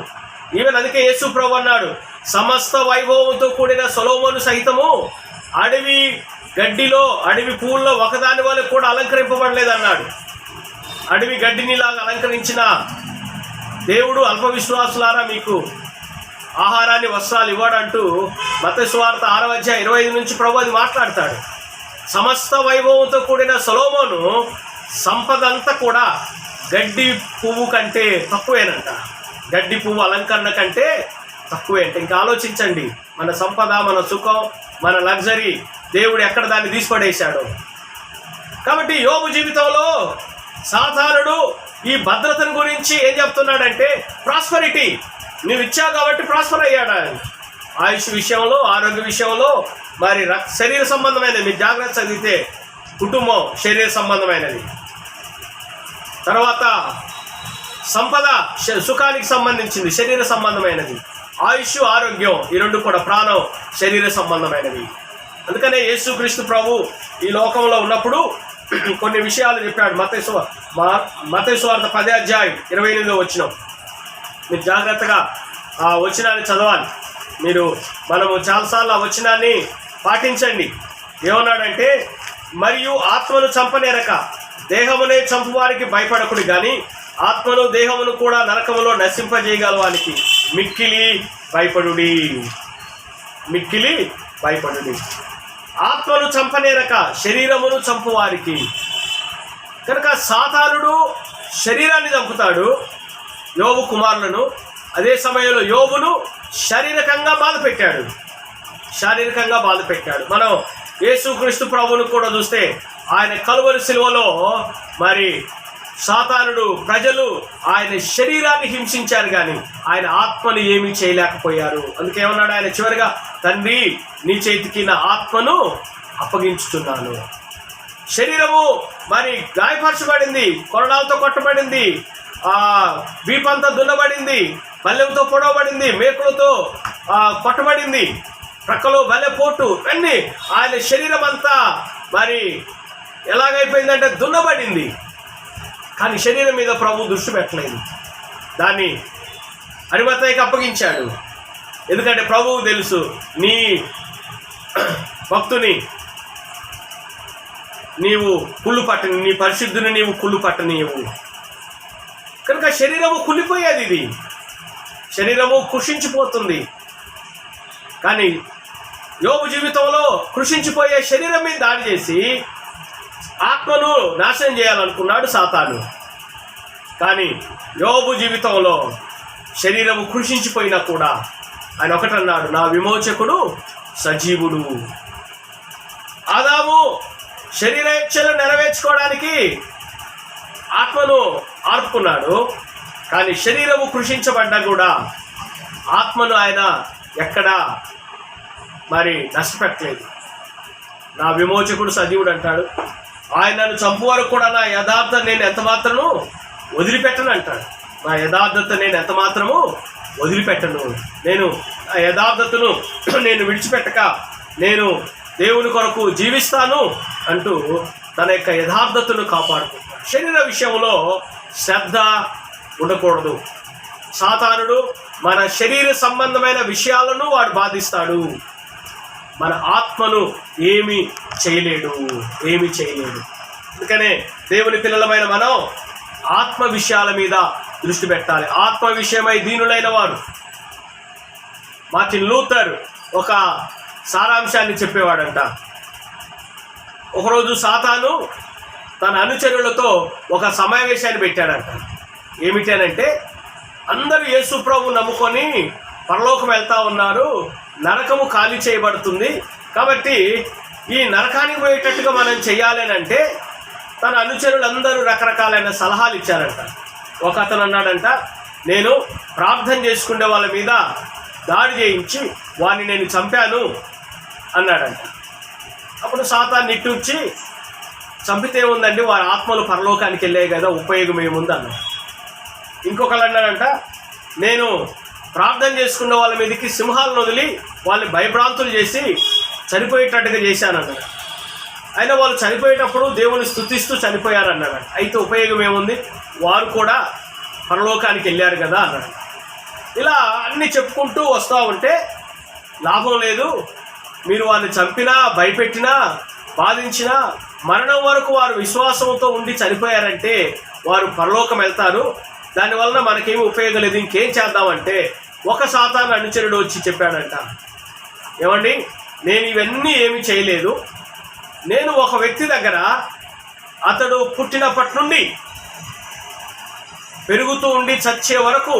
ఈవెన్ అందుకే యేసు ప్రభు అన్నాడు, సమస్త వైభవంతో కూడిన సొలొమోను సహితము అడవి గడ్డిలో, అడవి పువ్వుల్లో ఒకదాని వల్ల కూడా అలంకరింపబడలేదు అన్నాడు. అడవి గడ్డినిలాగా అలంకరించిన దేవుడు అల్ప విశ్వాసులారా మీకు ఆహారాన్ని వస్త్రాలు ఇవ్వడంటూ మత్తయి సువార్త 6:25 నుంచి ప్రభు అది మాట్లాడతాడు. సమస్త వైభవంతో కూడిన సొలొమోను సంపద అంతా కూడా గడ్డి పువ్వు కంటే తక్కువేనంట. గడ్డి పువ్వు అలంకరణ కంటే తక్కువే అంట. ఇంకా ఆలోచించండి, మన సంపద, మన సుఖం, మన లగ్జరీ దేవుడు ఎక్కడ దాన్ని తీసిపడేశాడు. కాబట్టి యోబు జీవితంలో సాతానుడు ఈ భద్రతను గురించి ఏం చెప్తున్నాడంటే, ప్రాస్పరిటీ, నువ్వు ఇచ్చావు కాబట్టి ప్రాస్పర్ అయ్యాడు. ఆయుష్ విషయంలో, ఆరోగ్య విషయంలో, మరి శరీర సంబంధమైనది మీరు జాగ్రత్త చదివితే కుటుంబం శరీర సంబంధమైనది. తర్వాత సంపద సుఖానికి సంబంధించింది, శరీర సంబంధమైనది. ఆయుష్, ఆరోగ్యం, ఈ రెండు కూడా ప్రాణం శరీర సంబంధమైనవి. అందుకనే యేసుక్రీస్తు ప్రభు ఈ లోకంలో ఉన్నప్పుడు కొన్ని విషయాలు చెప్పాడు. మత్తయి సువార్త 10:28 వచనం. మీరు జాగ్రత్తగా ఆ వచనాన్ని చదవాలి. మనము చాలాసార్లు ఆ వచనాన్ని పాటించండి. ఏమన్నాడంటే, మరియు ఆత్మను చంపనేరక దేహమునే చంపువారికి భయపడకుడు కానీ ఆత్మను దేహమును కూడా నరకములో నశింపజేయగలవానికి మిక్కిలి భయపడుడి. ఆత్మను చంపనేరక శరీరమును చంపువారికి. కనుక సాతానుడు శరీరాన్ని చంపుతాడు, యోబు కుమారులను. అదే సమయంలో యోబును శారీరకంగా బాధ పెట్టాడు. మనం యేసుక్రీస్తు ప్రభువును కూడా చూస్తే ఆయన కలువరి శిలువలో మరి సాతానుడు ప్రజలు ఆయన శరీరాన్ని హింసించారు కానీ ఆయన ఆత్మను ఏమీ చేయలేకపోయారు. అందుకేమన్నాడు ఆయన చివరిగా, తండ్రి నీ చేతికి నా ఆత్మను అప్పగించుతున్నాను. శరీరము మరి గాయపరచబడింది, కొరడాలతో కొట్టబడింది, వీపంతా దున్నబడింది, బల్లెంతో పొడవబడింది, మేకులతో కొట్టబడింది, ప్రక్కలో బల్లెపోటు, అన్నీ ఆయన శరీరం అంతా మరి ఎలాగైపోయిందంటే దున్నబడింది. కానీ శరీరం మీద ప్రభు దృష్టి పెట్టలేదు, దాన్ని అరిమతయ్యకి అప్పగించాడు. ఎందుకంటే ప్రభువు తెలుసు, నీ భక్తుని నీవు కుళ్ళు పట్టని, నీ పరిశుద్ధుని నీవు కుళ్ళు పట్టనీయవు. కనుక శరీరము కుళ్ళిపోయేది, ఇది శరీరము కృషించిపోతుంది. కానీ యోబు జీవితంలో కృషించిపోయే శరీరం మీద దాడి చేసి ఆత్మను నాశనం చేయాలనుకున్నాడు సాతాను. కానీ యోబు జీవితంలో శరీరము కృషించిపోయినా కూడా ఆయన ఒకటన్నాడు, నా విమోచకుడు సజీవుడు. ఆదాము శరీర ఇచ్ఛలు నెరవేర్చుకోవడానికి ఆత్మను ఆర్పుకున్నాడు. కానీ శరీరము కృషించబడ్డా కూడా ఆత్మను ఆయన ఎక్కడా మరి నష్టపెట్టలేదు. నా విమోచకుడు సజీవుడు అంటాడు. ఆయనను చంపు వరకు కూడా నా యథార్థత నేను ఎంత మాత్రము వదిలిపెట్టను అంటాడు. నా యథార్థత నేను ఎంత మాత్రము వదిలిపెట్టను, నేను ఆ యథార్థతను నేను విడిచిపెట్టక నేను దేవుని కొరకు జీవిస్తాను అంటూ తన యొక్క యథార్థతను కాపాడుకుంటాడు. శరీర విషయంలో శ్రద్ధ ఉండకూడదు. సాతానుడు మన శరీర సంబంధమైన విషయాలను వాడు బాధిస్తాడు, మన ఆత్మను ఏమీ చేయలేడు. అందుకనే దేవుని పిల్లలమైన మనం ఆత్మ విషయాల మీద దృష్టి పెట్టాలి. ఆత్మ విషయమై దీనులైన వారు. మార్టిన్ లూథర్ ఒక సారాంశాన్ని చెప్పేవాడంట. ఒకరోజు సాతాను తన అనుచరులతో ఒక సమావేశాన్ని పెట్టాడంట. ఏమిటనంటే, అందరూ యేసు ప్రభు నమ్ముకొని పరలోకం వెళ్తా ఉన్నారు, నరకము ఖాళీ చేయబడుతుంది, కాబట్టి ఈ నరకానికి పోయేటట్టుగా మనం చెయ్యాలనంటే తన అనుచరులందరూ రకరకాలైన సలహాలు ఇచ్చారంట. ఒక అతను అన్నాడంట, నేను ప్రార్థన చేసుకునే వాళ్ళ మీద దాడి చేయించి వాడిని నేను చంపాను అన్నాడంట. అప్పుడు సాతాను నిట్టూర్చి, చంపితే ఉందండి, వారి ఆత్మలు పరలోకానికి వెళ్ళాయి కదా, ఉపయోగం ఏముంది అన్నాడు. ఇంకొకళ్ళు అన్నాడంట, నేను ప్రార్థన చేసుకున్న వాళ్ళ మీదకి సింహాలను వదిలి వాళ్ళని భయభ్రాంతులు చేసి చనిపోయేటట్టుగా చేశానన్నాడు. అయినా వాళ్ళు చనిపోయేటప్పుడు దేవుని స్తుతిస్తూ చనిపోయారన్నాడు. అయితే ఉపయోగం ఏముంది, వారు కూడా పరలోకానికి వెళ్ళారు కదా అన్నాడు. ఇలా అన్నీ చెప్పుకుంటూ వస్తూ ఉంటే లాభం లేదు, మీరు వారిని చంపినా భయపెట్టినా బాధించినా మరణం వరకు వారు విశ్వాసంతో ఉండి చనిపోయారంటే వారు పరలోకం వెళ్తారు, దానివలన మనకేమి ఉపయోగం లేదు, ఇంకేం చేద్దామంటే ఒక సాతాను అనుచరుడు వచ్చి చెప్పాడంట, ఏమండి నేను ఇవన్నీ ఏమి చేయలేదు, నేను ఒక వ్యక్తి దగ్గర అతడు పుట్టినప్పటి నుండి పెరుగుతూ ఉండి చచ్చే వరకు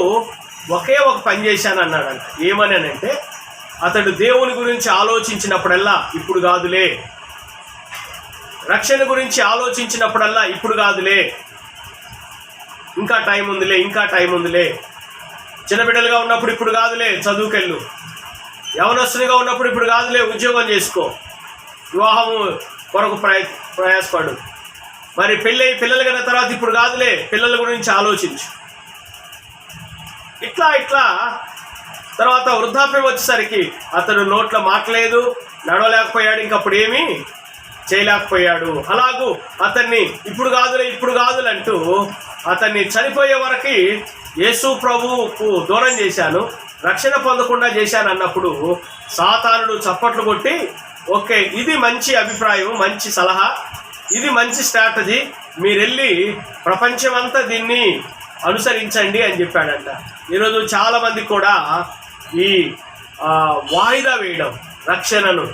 ఒకే ఒక పని చేశాను అన్నాడంట. ఏమని అంటే, అతడు దేవుని గురించి ఆలోచించినప్పుడల్లా ఇప్పుడు కాదులే, రక్షణ గురించి ఆలోచించినప్పుడల్లా ఇప్పుడు కాదులే, ఇంకా టైం ఉందిలే, చిన్నబిడ్డలుగా ఉన్నప్పుడు ఇప్పుడు కాదులే చదువుకెళ్ళు, యవనస్తునిగా ఉన్నప్పుడు ఇప్పుడు కాదులే ఉద్యోగం చేసుకో, వివాహము కొరకు ప్రయాసపడు, మరి పిల్లలు కన్నా తర్వాత ఇప్పుడు కాదులే పిల్లల గురించి ఆలోచించు. ఇట్లా తర్వాత వృద్ధాప్యం వచ్చేసరికి అతడు నోట్లో మాట్లేదు, నడవలేకపోయాడు, ఇంకప్పుడు ఏమీ చేయలేకపోయాడు. అలాగూ అతన్ని ఇప్పుడు కాదులే అంటూ అతన్ని చనిపోయే వరకు యేసు ప్రభువుకు దూరం చేశాను, రక్షణ పొందకుండా చేశాను అన్నప్పుడు సాతానుడు చప్పట్లు కొట్టి, ఓకే ఇది మంచి అభిప్రాయం, మంచి సలహా, ఇది మంచి స్ట్రాటజీ, మీరెళ్ళి ప్రపంచమంతా దీన్ని అనుసరించండి అని చెప్పాడంట. ఈరోజు చాలామంది కూడా ఈ వాయిదా వేయడం, రక్షణను,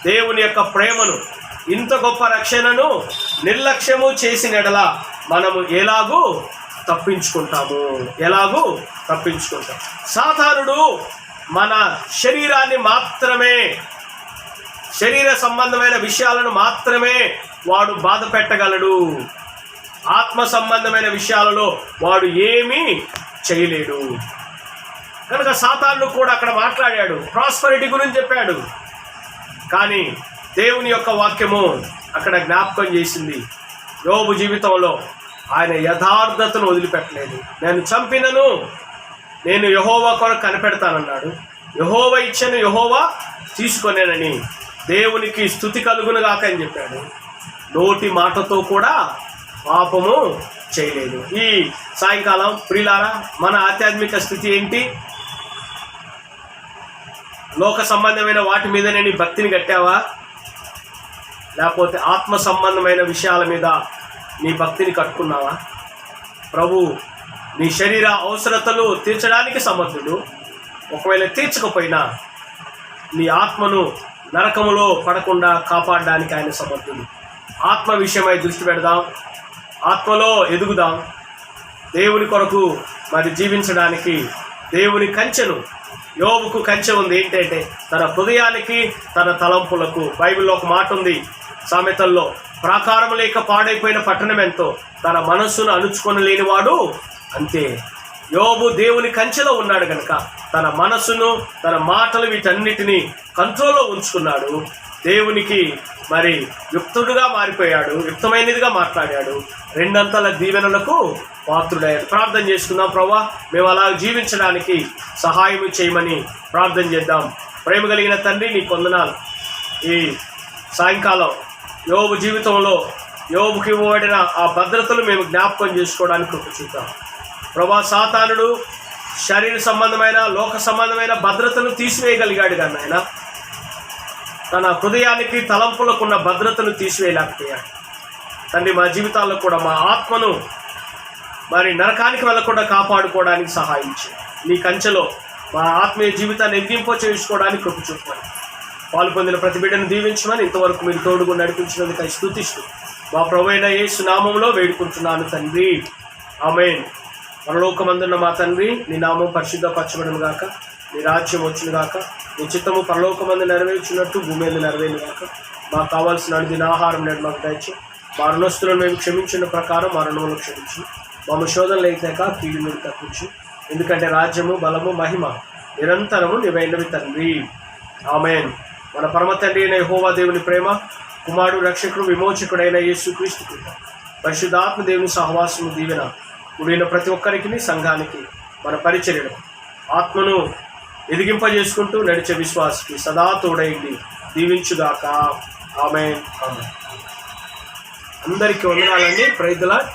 దేవుని యొక్క ప్రేమను, ఇంత గొప్ప రక్షణను నిర్లక్ష్యము చేసిన ఎడల మనము ఎలాగూ తప్పించుకుంటాం. సాతానుడు మన శరీరాన్ని మాత్రమే, శరీర సంబంధమైన విషయాలను మాత్రమే వాడు బాధ పెట్టగలడు. ఆత్మ సంబంధమైన విషయాలలో వాడు ఏమీ చేయలేడు. కనుక సాతానుడు కూడా అక్కడ మాట్లాడాడు, ప్రాస్పరిటీ గురించి చెప్పాడు. కానీ దేవుని యొక్క వాక్యము అక్కడ జ్ఞాపకం చేసింది, యోబు జీవితంలో ఆయన యథార్థతను వదిలిపెట్టలేదు. నేను చంపినను నేను యెహోవా కొరకు కనిపెడతానన్నాడు, యెహోవా ఇచ్చెను యెహోవా తీసుకొనేనని దేవునికి స్తుతి కలుగునుగాక అని చెప్పాడు. నోటి మాటతో కూడా పాపము చేయలేదు. ఈ సాయంకాలం ప్రియులారా, మన ఆధ్యాత్మిక స్థితి ఏంటి? లోక సంబంధమైన వాటి మీదనే నీ భక్తిని కట్టావా, లేకపోతే ఆత్మ సంబంధమైన విషయాల మీద నీ భక్తిని కట్టుకున్నావా? ప్రభు నీ శరీర అవసరతలు తీర్చడానికి సమర్థుడు. ఒకవేళ తీర్చకపోయినా నీ ఆత్మను నరకములో పడకుండా కాపాడడానికి ఆయన సమర్థుడు. ఆత్మ విషయమై దృష్టి పెడదాం, ఆత్మలో ఎదుగుదాం, దేవుని కొరకు మరి జీవించడానికి దేవుని కంచెను, యోబుకు కంచె ఉంది. ఏంటంటే తన హృదయానికి, తన తలంపులకు. బైబిల్లో ఒక మాట ఉంది సామెతల్లో, ప్రాకారం లేక పాడైపోయిన పట్టణం ఎంతో, తన మనస్సును అణుచుకొని లేనివాడు అంతే. యోబు దేవుని కంచెలో ఉన్నాడు కనుక తన మనస్సును, తన మాటలు వీటన్నిటినీ కంట్రోల్లో ఉంచుకున్నాడు. దేవునికి మరి యుక్తుడుగా మారిపోయాడు, యుక్తమైనదిగా మాట్లాడాడు. రెండంతల దీవెనలకు పాత్రుడయ్యాడు. ప్రార్థన చేసుకుందాం. ప్రభువా, మేము అలా జీవించడానికి సహాయం చేయమని ప్రార్థన చేద్దాం. ప్రేమ కలిగిన తండ్రి, నీ వందనాలు. ఈ సాయంకాలం యోబు జీవితంలో యోబుకి ఇవ్వబడిన ఆ భద్రతలు మేము జ్ఞాపకం చేసుకోవడానికి కృప చూద్దాం. ప్రభా, సాతానుడు శరీర సంబంధమైన లోక సంబంధమైన భద్రతను తీసివేయగలిగాడు కానీ ఆయన తన హృదయానికి తలంపులకు ఉన్న భద్రతను తీసివేయలేకపోయాడు. తండ్రి, మా జీవితాల్లో కూడా మా ఆత్మను మరి నరకానికి వెళ్ళకుండా కాపాడుకోవడానికి సహాయం చేయి. నీ కంచెలో మా ఆత్మీయ జీవితాన్ని ఎదిగింప చేసుకోవడానికి కృప చూపమని, పాలు పొందిన ప్రతి బిడ్డను దీవించమని, ఇంతవరకు మీరు తోడుగా నడిపించినందుకు స్తుతిస్తూ మా ప్రభువైన యేసు నామంలో వేడుకుంటున్నాను తండ్రి. ఆమేన్. పరలోకమందున్న మా తండ్రి, నీ నామం పరిశుద్ధపరచబడును గాక, నీ రాజ్యం వచ్చును గాక, నీ చిత్తము పరలోకమందు నెరవేర్చినట్టు భూమి మీద నెరవేరును గాక. మాకు కావాల్సిన అనుదిన ఆహారం నేడు మాకు దయచే. మా రుణస్తులను మేము క్షమించిన ప్రకారం మా రుణములను క్షమించు. మా శోధనలు అయితేక కీడు మీరు తప్పించు. ఎందుకంటే రాజ్యము, బలము, మహిమ నిరంతరము నీవైనవి తండ్రి. ఆమేన్. మన పరమ తండ్రి అయిన యెహోవా దేవుని ప్రేమ, కుమారుడు, రక్షకుడు, విమోచకుడైన యేసుక్రీస్తు కృప, పరిశుద్ధాత్మ దేవుని సహవాసము, దీవెన కూడిన ప్రతి ఒక్కరికి, సంఘానికి, మన పరిచర్యను ఆత్మను ఎదిగింపజేసుకుంటూ నడిచే విశ్వాసకి సదా తోడైంది దీవించుగాక. ఆమేన్. ఆమేన్. అందరికీ వందనాలండి. Praise the lord.